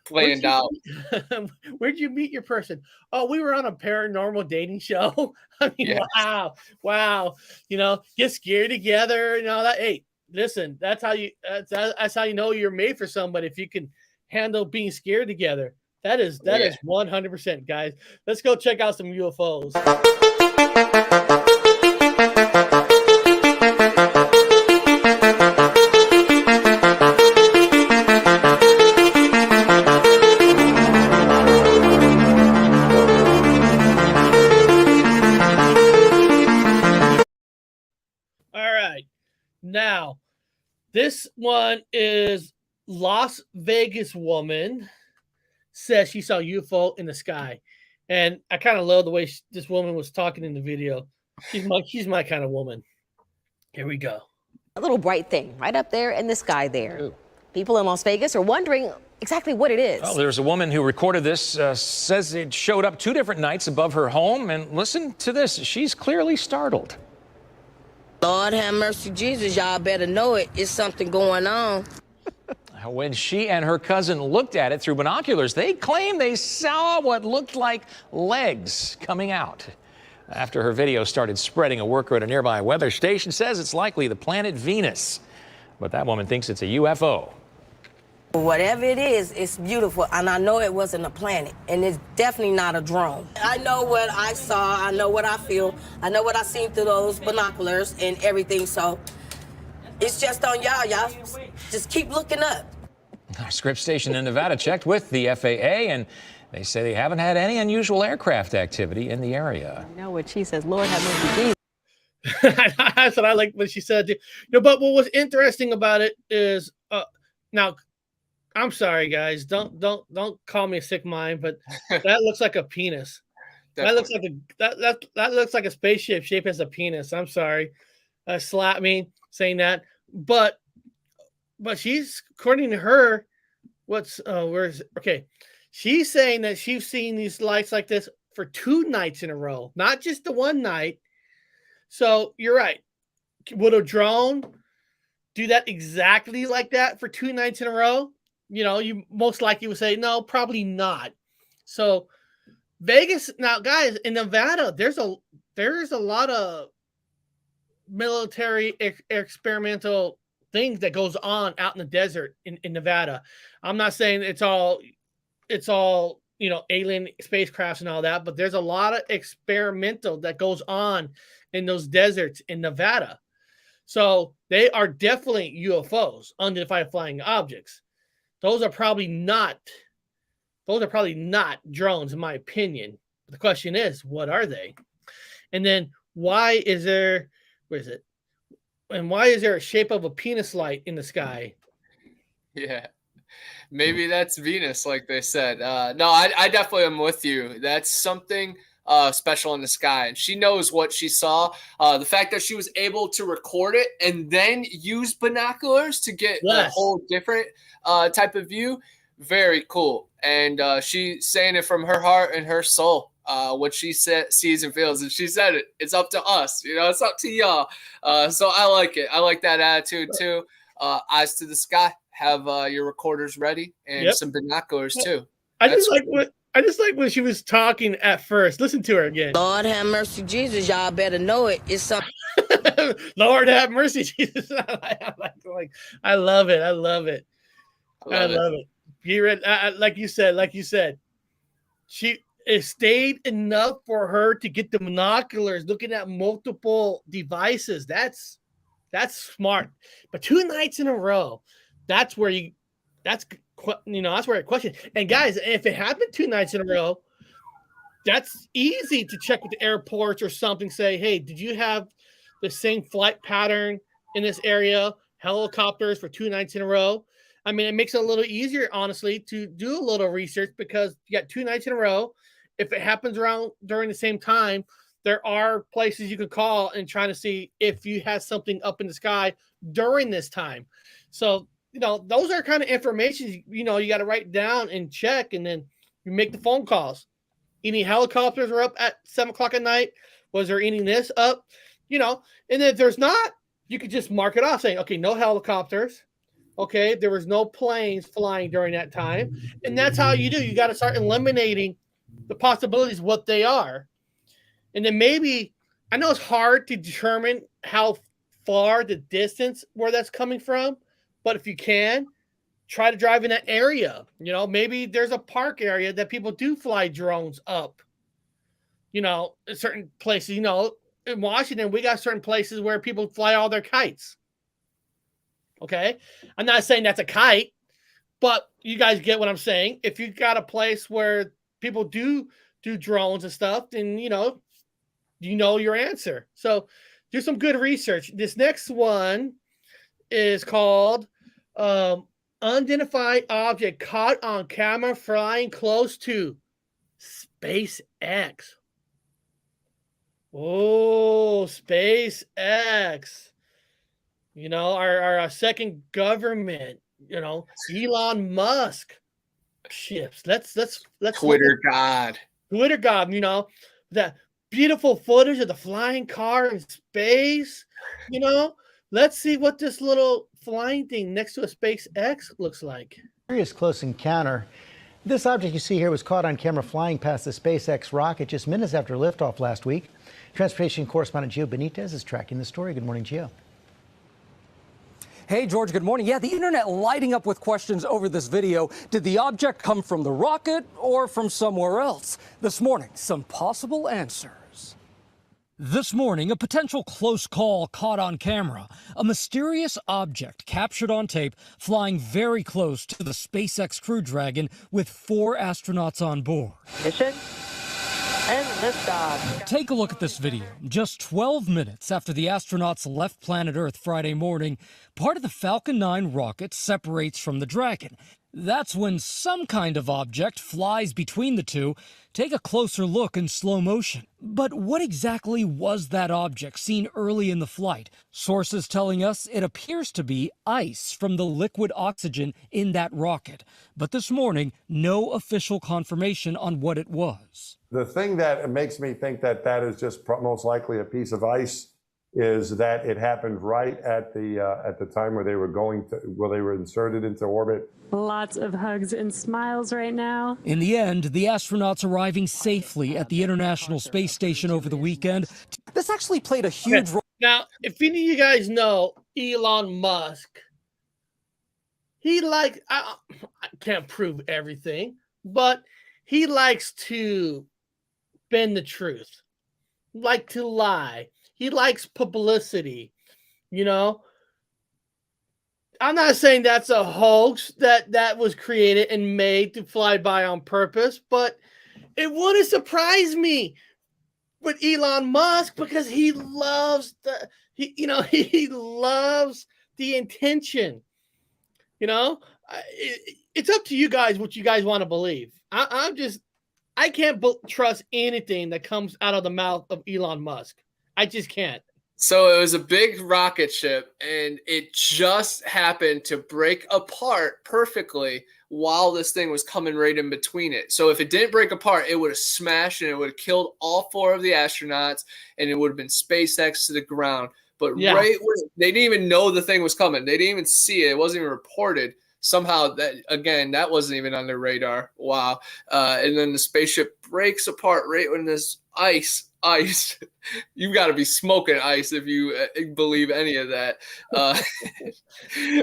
planned out. Where'd you meet your person? Oh, we were on a paranormal dating show. I mean, yes. Wow. Get scared together and all that. Hey, listen, that's how you know you're made for somebody, if you can handle being scared together. That is 100%, guys. Let's go check out some UFOs. Now, this one is Las Vegas woman says she saw UFO in the sky. And I kind of love the way this woman was talking in the video. She's my kind of woman. Here we go. A little bright thing right up there in the sky there. Ooh. People in Las Vegas are wondering exactly what it is. Well, there's a woman who recorded this, says it showed up 2 different nights above her home. And listen to this. She's clearly startled. Lord have mercy, Jesus, y'all better know it. It's something going on. When she and her cousin looked at it through binoculars, they claim they saw what looked like legs coming out. After her video started spreading, a worker at a nearby weather station says it's likely the planet Venus. But that woman thinks it's a UFO. Whatever it is, it's beautiful, and I know it wasn't a planet, and it's definitely not a drone. I know what I saw, I know what I feel, I know what I seen through those binoculars and everything, so it's just on y'all. Y'all just keep looking up. Our Scripps station in Nevada checked with the FAA, and they say they haven't had any unusual aircraft activity in the area. You know what she says, Lord have mercy, Jesus. That's what I like what she said. But what was interesting about it is, now, I'm sorry, guys. Don't call me a sick mind, but that looks like a penis. That looks like that looks like a spaceship shaped as a penis. I'm sorry. Slap me saying that. But she's, according to her, she's saying that she's seen these lights like this for 2 nights in a row, not just the one night. So you're right. Would a drone do that exactly like that for 2 nights in a row? You most likely would say, no, probably not. So Vegas, now guys, in Nevada, there's a lot of military experimental things that goes on out in the desert in Nevada. I'm not saying it's all alien spacecrafts and all that, but there's a lot of experimental that goes on in those deserts in Nevada. So they are definitely UFOs, unidentified flying objects. Those are probably not drones, in my opinion. The question is, what are they? And then why is there a shape of a penis light in the sky? Yeah, maybe that's Venus, like they said. No, I definitely am with you. That's something special in the sky, and she knows what she saw. The fact that she was able to record it and then use binoculars to get a whole different type of view, very cool. And she's saying it from her heart and her soul, what she sees and feels. And she said it's up to us, it's up to y'all. So I like it. I like that attitude too. Eyes to the sky, have your recorders ready and some binoculars too. I just like when she was talking at first. Listen to her again. Lord have mercy, Jesus, y'all better know it. It's something. Lord have mercy, Jesus. I love it. I love it. You read, like you said, it stayed enough for her to get the binoculars, looking at multiple devices. That's smart. But 2 nights in a row, that's where I question. And guys, if it happened 2 nights in a row, that's easy to check with the airports or something. Say, hey, did you have the same flight pattern in this area? Helicopters for 2 nights in a row. I mean, it makes it a little easier, honestly, to do a little research, because you got 2 nights in a row. If it happens around during the same time, there are places you could call and try to see if you had something up in the sky during this time. So, those are kind of information, you got to write down and check, and then you make the phone calls. Any helicopters were up at 7:00 at night? Was there any this up? And if there's not, you could just mark it off saying, okay, no helicopters. Okay, there was no planes flying during that time. And that's how you do. You got to start eliminating the possibilities, what they are. And then maybe, I know it's hard to determine how far the distance where that's coming from, but if you can, try to drive in that area. Maybe there's a park area that people do fly drones up. In certain places, in Washington, we got certain places where people fly all their kites. Okay. I'm not saying that's a kite, but you guys get what I'm saying. If you got a place where people do drones and stuff, then, you know your answer. So do some good research. This next one is called Unidentified Object Caught on Camera Flying Close to SpaceX. Oh, SpaceX. Our second government, Elon Musk ships. Let's Twitter God. Twitter God, that beautiful footage of the flying car in space. Let's see what this little flying thing next to a SpaceX looks like. Serious close encounter. This object you see here was caught on camera flying past the SpaceX rocket just minutes after liftoff last week. Transportation correspondent Gio Benitez is tracking the story. Good morning, Gio. Hey, George, good morning. Yeah, the internet lighting up with questions over this video. Did the object come from the rocket or from somewhere else? This morning, some possible answers. This morning, a potential close call caught on camera. A mysterious object captured on tape flying very close to the SpaceX Crew Dragon with 4 astronauts on board. Mission and liftoff. Take a look at this video. Just 12 minutes after the astronauts left planet Earth Friday morning, part of the Falcon 9 rocket separates from the Dragon. That's when some kind of object flies between the two. Take a closer look in slow motion. But what exactly was that object seen early in the flight? Sources telling us it appears to be ice from the liquid oxygen in that rocket. But this morning, no official confirmation on what it was. The thing that makes me think that that is just most likely a piece of ice is that it happened right at the time where they were inserted into orbit. Lots of hugs and smiles right now. In the end, the astronauts arriving safely at the International Space Station over the weekend. This actually played a huge role. Now, if any of you guys know Elon Musk, he likes, I can't prove everything, but he likes to bend the truth, like to lie. He likes publicity, I'm not saying that's a hoax that was created and made to fly by on purpose, but it wouldn't surprise me with Elon Musk because he loves he loves the intention. It's up to you guys what you guys want to believe. I can't trust anything that comes out of the mouth of Elon Musk. I just can't. So it was a big rocket ship, and it just happened to break apart perfectly while this thing was coming right in between it. So if it didn't break apart, it would have smashed and it would have killed all 4 of the astronauts, and it would have been SpaceX to the ground. But right when they didn't even know the thing was coming. They didn't even see it. It wasn't even reported. Somehow, that wasn't even on their radar. Wow. And then the spaceship breaks apart right when this ice. You've got to be smoking ice if you believe any of that. And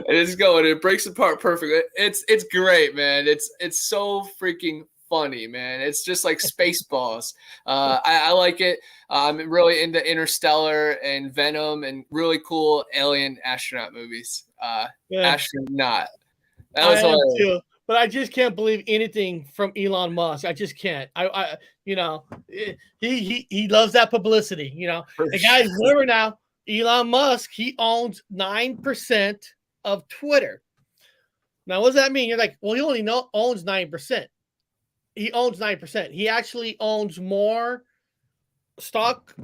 it's going. It breaks apart perfectly. It's great, man. It's so freaking funny, man. It's just like Spaceballs. I like it. I'm really into Interstellar and Venom and really cool alien astronaut movies. Astronaut. That was hilarious. Too, but I just can't believe anything from Elon Musk. I just can't. He loves that publicity. And guys, remember now, Elon Musk, he owns 9% of Twitter. Now, what does that mean? You're like, well, he only owns 9%. He owns 9%. He actually owns more stock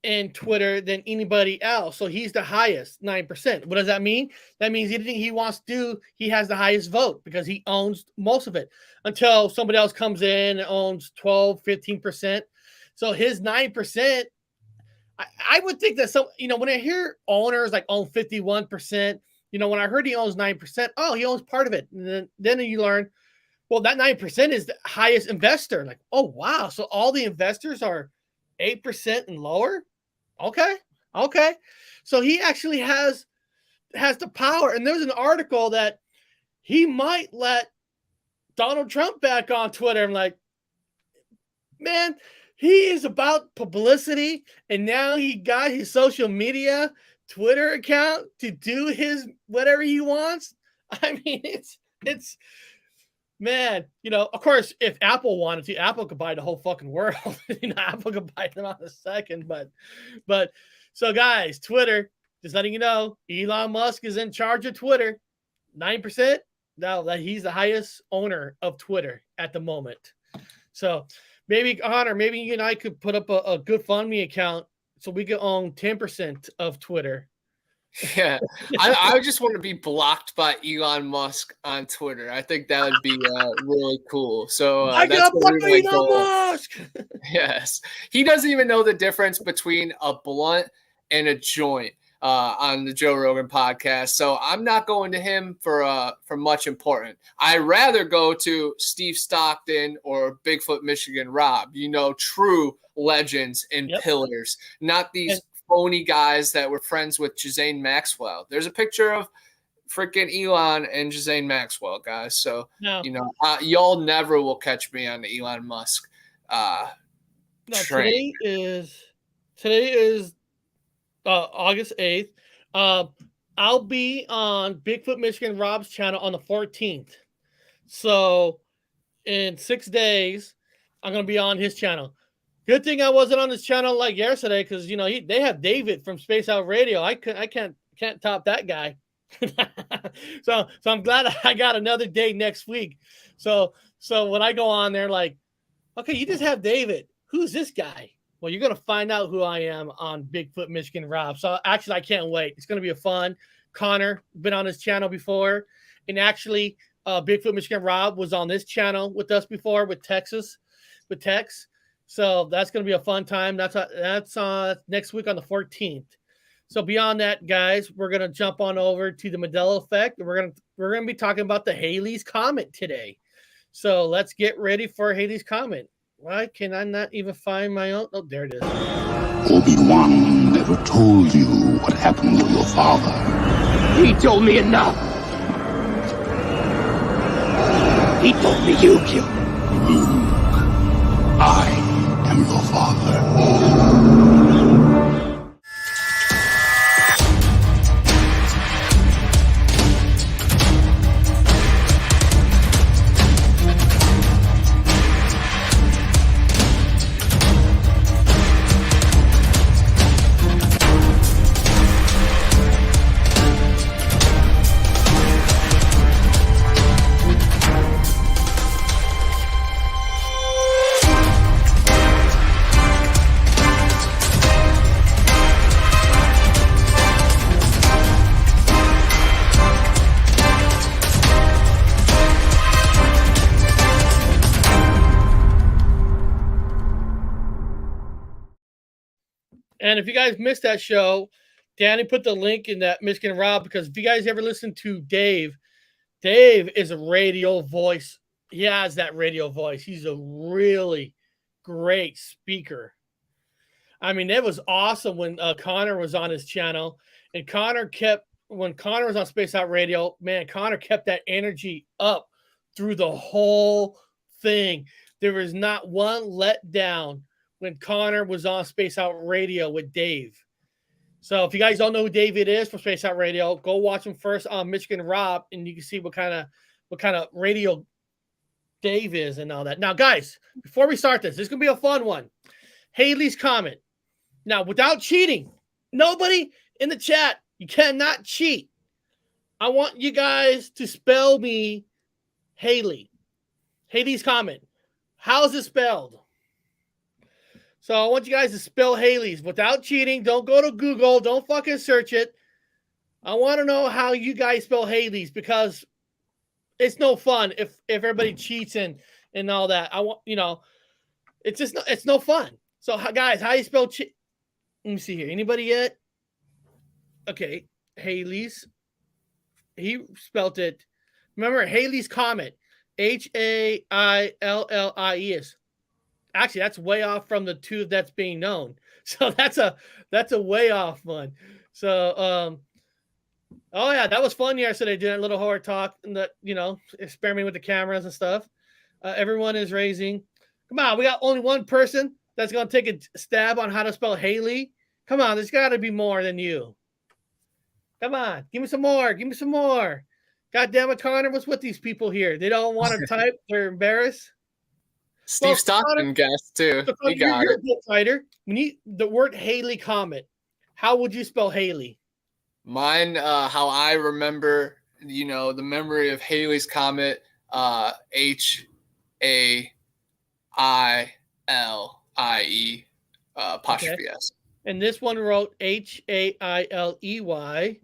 in Twitter than anybody else. So he's the highest, 9%. What does that mean? That means anything he wants to do, he has the highest vote because he owns most of it until somebody else comes in and owns 12, 15%. So his 9%, I would think that when I hear owners like own 51%, when I heard he owns 9%, oh, he owns part of it. And then you learn, well, that 9% is the highest investor. Like, oh, wow. So all the investors are 8% and lower? Okay. So he actually has the power. And there's an article that he might let Donald Trump back on Twitter. I'm like, man, he is about publicity. And now he got his social media Twitter account to do his whatever he wants. I mean, it's man, of course, if Apple wanted to, Apple could buy the whole fucking world. Apple could buy them out in a second. But so guys, Twitter, just letting you know, Elon Musk is in charge of Twitter. 9%. Now that he's the highest owner of Twitter at the moment. So maybe Connor, maybe you and I could put up a GoFundMe account so we could own 10% of Twitter. Yeah, I just want to be blocked by Elon Musk on Twitter. I think that would be really cool. So I that's got blocked by Elon Musk. Yes, he doesn't even know the difference between a blunt and a joint on the Joe Rogan podcast. So I'm not going to him for much important. I'd rather go to Steve Stockton or Bigfoot Michigan Rob. True legends and pillars, not these phony guys that were friends with Ghislaine Maxwell. There's a picture of freaking Elon and Ghislaine Maxwell, guys. So, y'all never will catch me on the Elon Musk train. Today is August 8th. I'll be on Bigfoot Michigan Rob's channel on the 14th. So in 6 days, I'm going to be on his channel. Good thing I wasn't on this channel like yesterday because they have David from Space Out Radio. I can't top that guy. so I'm glad I got another day next week. So when I go on there, like, okay, you just have David. Who's this guy? Well, you're gonna find out who I am on Bigfoot Michigan Rob. So actually, I can't wait. It's gonna be a fun. Connor been on his channel before, and actually, Bigfoot Michigan Rob was on this channel with us before with Tex. So that's going to be a fun time. That's next week on the 14th. So beyond that, guys, we're going to jump on over to the Mandela Effect. We're going to be talking about the Halley's Comet today. So let's get ready for Halley's Comet. Why can I not even find my own? Oh, there it is. Obi-Wan never told you what happened to your father. He told me enough. He told me you killed him. Luke, I am your father. And if you guys missed that show, Danny put the link in that Michigan Rob, because if you guys ever listen to Dave is a radio voice. He has that radio voice. He's a really great speaker. I mean, it was awesome when Connor was on his channel, and when Connor was on Space Out Radio, man, Connor kept that energy up through the whole thing. There was not one letdown when Connor was on Space Out Radio with Dave. So if you guys don't know who David is from Space Out Radio, go watch him first on Michigan Rob, and you can see what kind of radio Dave is and all that. Now, guys, before we start this is going to be a fun one. Halley's Comet. Now, without cheating, nobody in the chat, you cannot cheat. I want you guys to spell me Halley's Comet. How's it spelled? So I want you guys to spell Haley's without cheating. Don't go to Google. Don't fucking search it. I want to know how you guys spell Haley's, because it's no fun if everybody cheats and all that. I want, it's just it's no fun. So guys, how you spell let me see here. Anybody yet? Okay, Haley's. He spelled it. Remember, Haley's Comet. Haillies. Actually, that's way off from the two that's being known. So that's a way off one. So oh yeah, that was fun yesterday doing a little horror talk and that, experimenting with the cameras and stuff. Everyone is raising. Come on, we got only one person that's gonna take a stab on how to spell Haley. Come on, there's got to be more than you. Come on, give me some more. Give me some more. God damn it, Connor, what's with these people here? They don't want to type. They're embarrassed. Steve Stockton guessed too. So He got you're it. a book writer. We need the word Haley Comet. How would you spell Haley? Mine, how I remember, the memory of Haley's Comet, HAILIE, apostrophe S. And this one wrote HAILEY, HALEYS,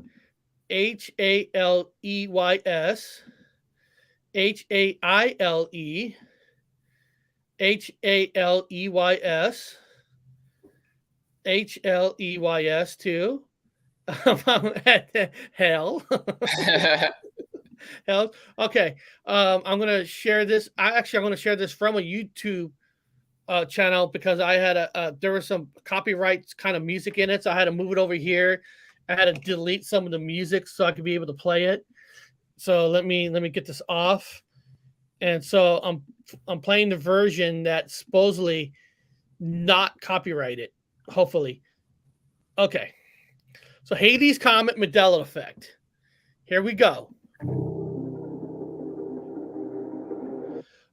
HAILE, HALEYS, HLEYS too. Hell. Hell. Okay. I'm gonna share this. I'm gonna share this from a YouTube channel because I had there was some copyright kind of music in it, so I had to move it over here. I had to delete some of the music so I could be able to play it. So let me get this off. And so I'm playing the version that's supposedly not copyrighted, hopefully. Okay. So Hades Comet Mandela Effect. Here we go.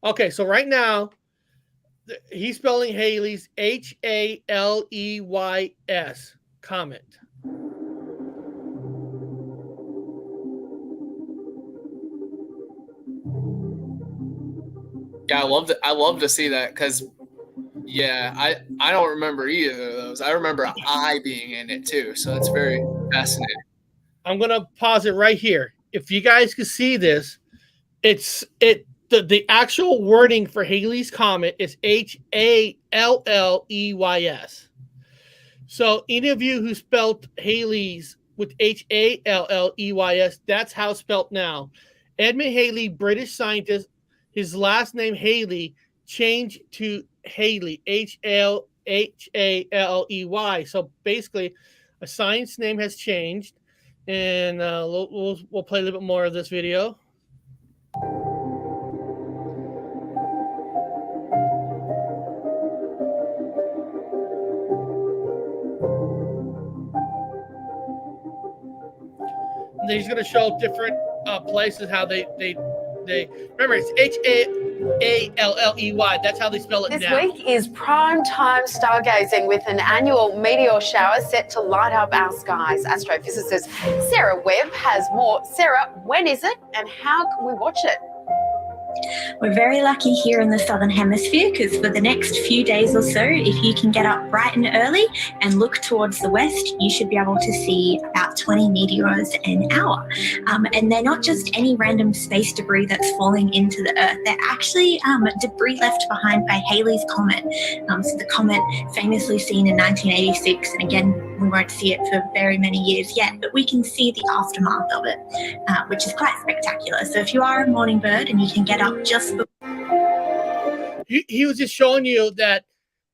Okay, so right now he's spelling Haley's HALEYS Comet. Yeah, I love to see that because, yeah, I don't remember either of those. I remember I being in it too, so it's very fascinating. I'm gonna pause it right here. If you guys can see this, the actual wording for Haley's Comet is HALLEYS. So any of you who spelled Haley's with HALLEYS, that's how it's spelled now. Edmund Halley, British scientist. His last name Haley changed to Haley, HALLEY. So basically, a science name has changed, and we'll play a little bit more of this video. And then he's going to show different places how they remember it's HALLEY. That's how they spell it This now. week is prime time stargazing with an annual meteor shower set to light up our skies. Astrophysicist Sarah Webb has more. Sarah, when is it and how can we watch it? We're very lucky here in the Southern Hemisphere because for the next few days or so, if you can get up bright and early and look towards the west, you should be able to see about 20 meteors an hour. And they're not just any random space debris that's falling into the Earth. They're actually debris left behind by Halley's Comet. So the comet famously seen in 1986, and again, we won't see it for very many years yet, but we can see the aftermath of it, which is quite spectacular. So if you are a morning bird and you can get up just before... He was just showing you that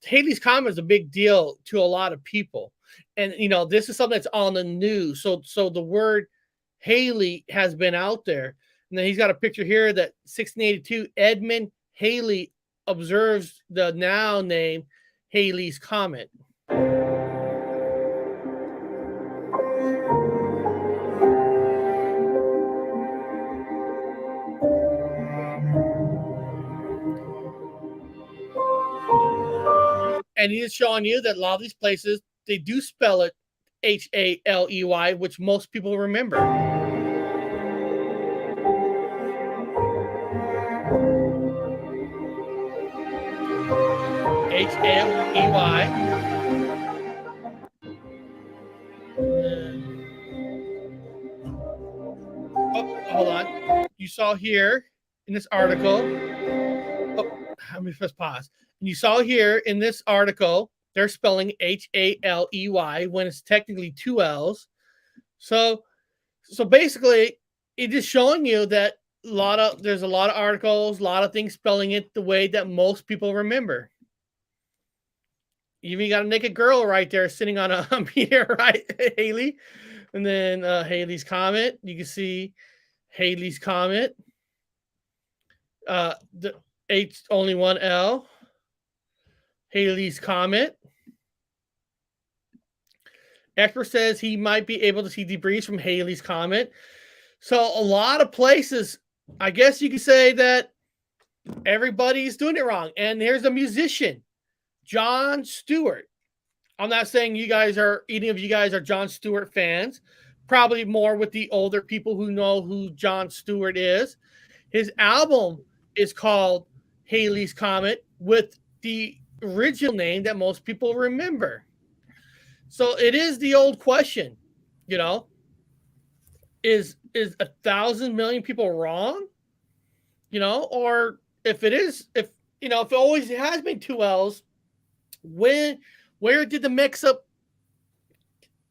Halley's Comet is a big deal to a lot of people. And, this is something that's on the news. So the word Haley has been out there. And then he's got a picture here that 1682, Edmund Halley observes the now name Halley's Comet. And he's showing you that a lot of these places, they do spell it HALEY, which most people remember. Oh, hold on. You saw here in this article. Let me first pause. And you saw here in this article, they're spelling Haley when it's technically two L's. So basically, it is showing you that there's a lot of articles, a lot of things spelling it the way that most people remember. You even got a naked girl right there sitting on a meteorite, Haley. And then Haley's Comet. You can see Haley's Comet. The H only one L. Haley's Comet. Expert says he might be able to see debris from Haley's Comet. So a lot of places, I guess you could say that everybody's doing it wrong. And here's a musician, Jon Stewart. I'm not saying any of you guys are Jon Stewart fans. Probably more with the older people who know who Jon Stewart is. His album is called Haley's Comet with the original name that most people remember. So it is the old question, is 1,000 million people wrong? Or if it is, if it always has been two L's, where did the mix up,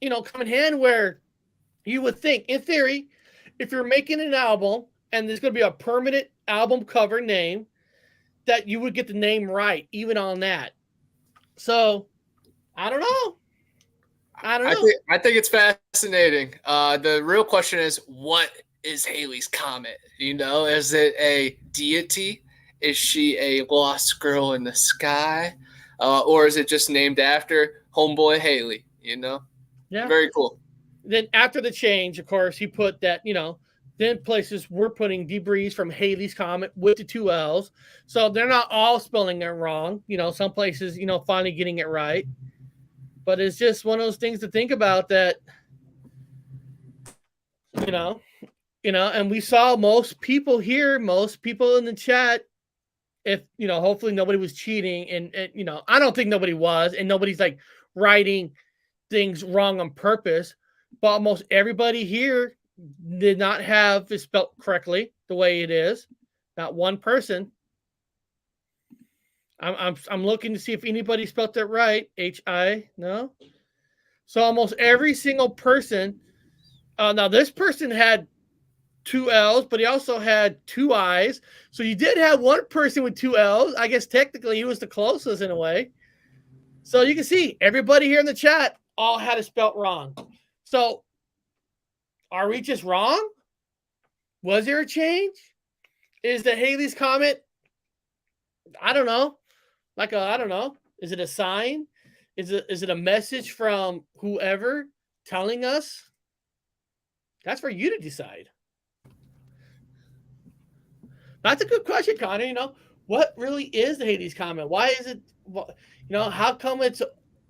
come in hand, where you would think, in theory, if you're making an album and there's going to be a permanent album cover name, that you would get the name right, even on that. So, I don't know. I think it's fascinating. The real question is, what is Haley's Comet? Is it a deity? Is she a lost girl in the sky? Or is it just named after homeboy Haley? Yeah. Very cool. Then after the change, of course, he put that, then places were putting debris from Haley's Comet with the two L's. So they're not all spelling it wrong. Some places, finally getting it right. But it's just one of those things to think about that, and we saw most people here, most people in the chat, if, hopefully nobody was cheating. And I don't think nobody was, and nobody's like writing things wrong on purpose. But almost everybody here did not have it spelled correctly the way it is. Not one person. I'm looking to see if anybody spelled it right. H-I, no. So almost every single person. Now this person had two L's, but he also had two I's. So you did have one person with two L's. I guess technically he was the closest in a way. So you can see everybody here in the chat all had it spelled wrong. So are we just wrong? Was there a change? Is the Haley's Comet, I don't know. I don't know. Is it a sign? Is it a message from whoever telling us? That's for you to decide. That's a good question, Connor. What really is the Haley's Comet? Why is it, how come it's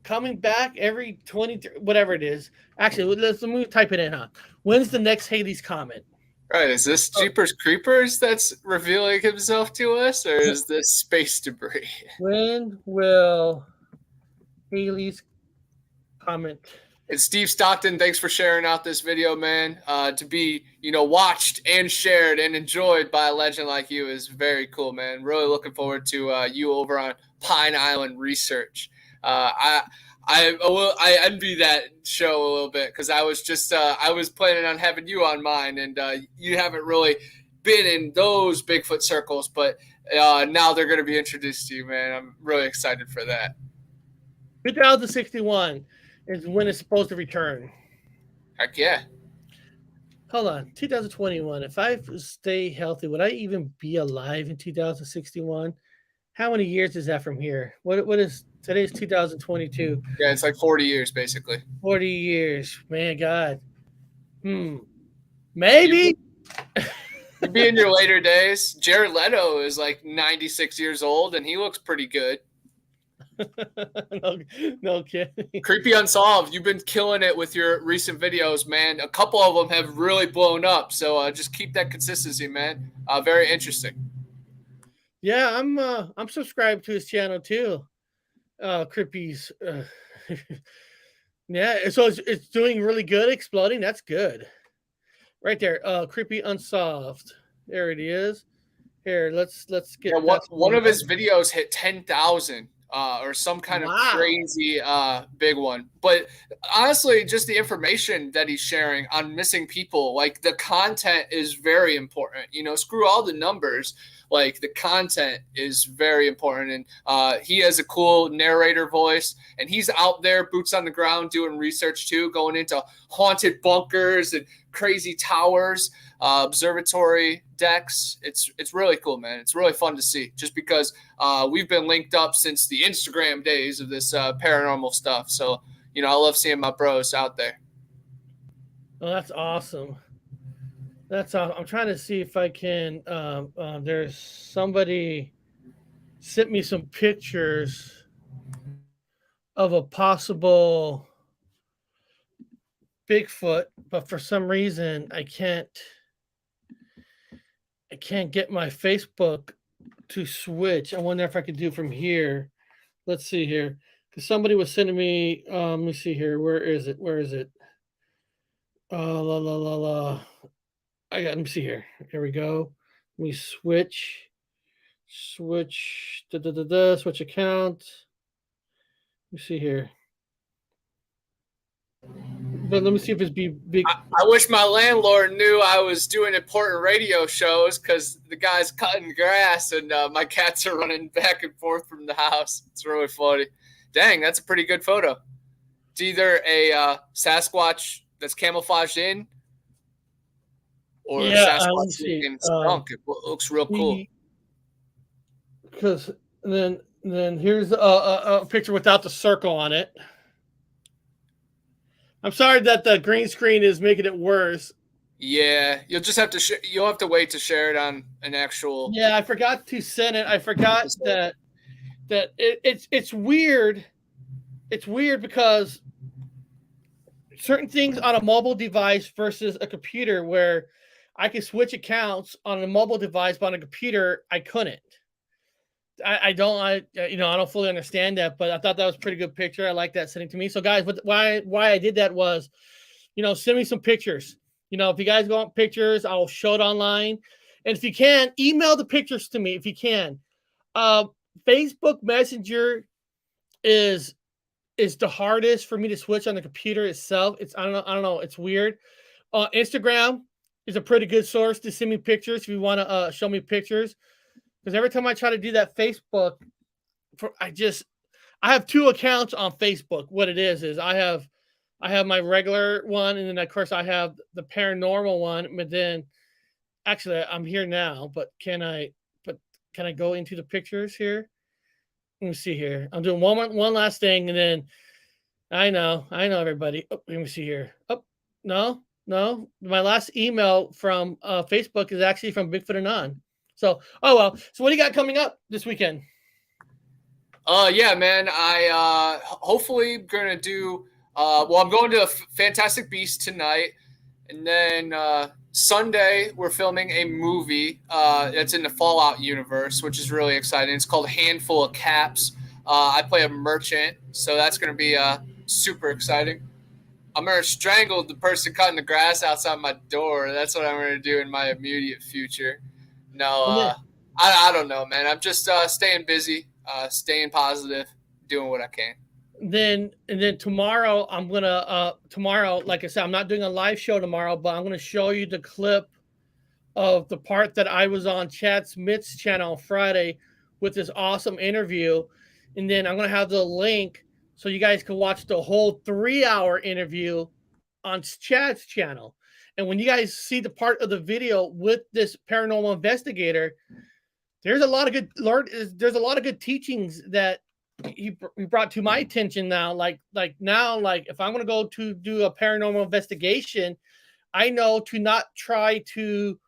coming back every 20, whatever it is? Actually, let me type it in, huh? When's the next Haley's Comet? Right. Is this Jeepers Creepers that's revealing himself to us, or is this space debris? When will Haley's Comet? And Steve Stockton, thanks for sharing out this video, man. To be, watched and shared and enjoyed by a legend like you is very cool, man. Really looking forward to you over on Pine Island Research. I envy that show a little bit, because I was planning on having you on mine, and you haven't really been in those Bigfoot circles, but now they're going to be introduced to you, man. I'm really excited for that. 2061 is when it's supposed to return. Heck yeah. Hold on, 2021. If I stay healthy, would I even be alive in 2061? How many years is that from here? What is today's 2022? Yeah, it's like 40 years basically. 40 years, man, God. Maybe. You'd be in your later days. Jared Leto is like 96 years old, and he looks pretty good. No kidding. Creepy Unsolved, you've been killing it with your recent videos, man. A couple of them have really blown up, so just keep that consistency, man. Very interesting. Yeah, I'm subscribed to his channel too. Creepy's. Yeah, so it's doing really good, exploding. That's good. Right there. Creepy unsolved. There it is. Here, let's get one of his videos hit 10,000 or some kind of crazy big one. But honestly, just the information that he's sharing on missing people, like the content is very important. Screw all the numbers. Like the content is very important, and he has a cool narrator voice, and he's out there, boots on the ground, doing research too, going into haunted bunkers and crazy towers, observatory decks. It's really cool, man. It's really fun to see, just because we've been linked up since the Instagram days of this paranormal stuff. So I love seeing my bros out there. Oh, that's awesome. That's awesome. I'm trying to see if I can. There's somebody sent me some pictures of a possible Bigfoot, but for some reason I can't get my Facebook to switch. I wonder if I could do from here. Let's see here, because somebody was sending me. Let me see here. Where is it? La. Let me see here. Here we go. Let me switch. Switch account. Let me see here. But let me see if it's big. I wish my landlord knew I was doing important radio shows, because the guy's cutting grass and my cats are running back and forth from the house. It's really funny. Dang, that's a pretty good photo. It's either a Sasquatch that's camouflaged in, or Sasquatch looking skunk. It looks real cool. Because then here's a picture without the circle on it. I'm sorry that the green screen is making it worse. Yeah, you'll just have to you'll have to wait to share it on an actual. Yeah, I forgot to send it. I forgot that it's weird. It's weird because certain things on a mobile device versus a computer, where I can switch accounts on a mobile device, but on a computer I couldn't. I don't fully understand that, but I thought that was a pretty good picture. I like that sending to me. So guys, why I did that was, send me some pictures. If you guys want pictures, I'll show it online. And if you can, email the pictures to me if you can. Facebook Messenger is the hardest for me to switch on the computer itself. I don't know. It's weird. Instagram is a pretty good source to send me pictures if you want to show me pictures. Because every time I try to do that Facebook, I have two accounts on Facebook. What it is I have my regular one, and then of course I have the paranormal one. But then, actually, I'm here now. But can I go into the pictures here? Let me see here. I'm doing one last thing, and then I know everybody. Oh, let me see here. Oh, no. My last email from Facebook is actually from Bigfoot Anon. So, oh well. So, what do you got coming up this weekend? Yeah, man. I hopefully gonna do. I'm going to Fantastic Beasts tonight, and then Sunday we're filming a movie that's in the Fallout universe, which is really exciting. It's called Handful of Caps. I play a merchant, so that's gonna be super exciting. I'm gonna strangle the person cutting the grass outside my door. That's what I'm gonna do in my immediate future. No, I don't know, man. I'm just staying busy, staying positive, doing what I can. And then tomorrow I'm gonna like I said, I'm not doing a live show tomorrow, but I'm gonna show you the clip of the part that I was on Chad Smith's channel on Friday with this awesome interview, and then I'm gonna have the link so you guys can watch the whole 3-hour interview on Chad's channel. And when you guys see the part of the video with this paranormal investigator, there's a lot of good teachings that he brought to my attention now. Like if I'm going to go to do a paranormal investigation, I know to not try to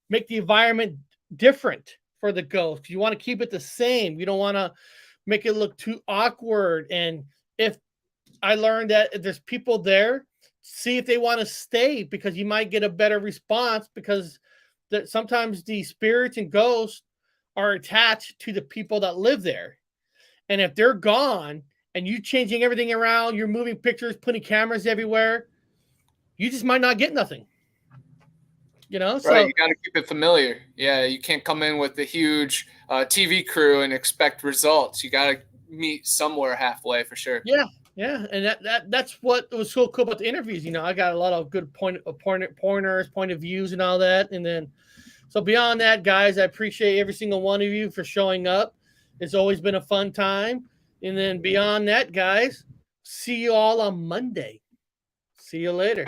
make the environment different for the ghost. You want to keep it the same. You don't want to make it look too awkward. And if I learned that if there's people there, see if they want to stay, because you might get a better response, because sometimes the spirits and ghosts are attached to the people that live there. And if they're gone and you changing everything around, you're moving pictures, putting cameras everywhere, you just might not get nothing. You know, so right, you got to keep it familiar. Yeah, you can't come in with a huge TV crew and expect results. You got to meet somewhere halfway for sure. Yeah, and that's what was so cool about the interviews. You know, I got a lot of good pointers, point of views, and all that. And then, so beyond that, guys, I appreciate every single one of you for showing up. It's always been a fun time. And then beyond that, guys, see you all on Monday. See you later.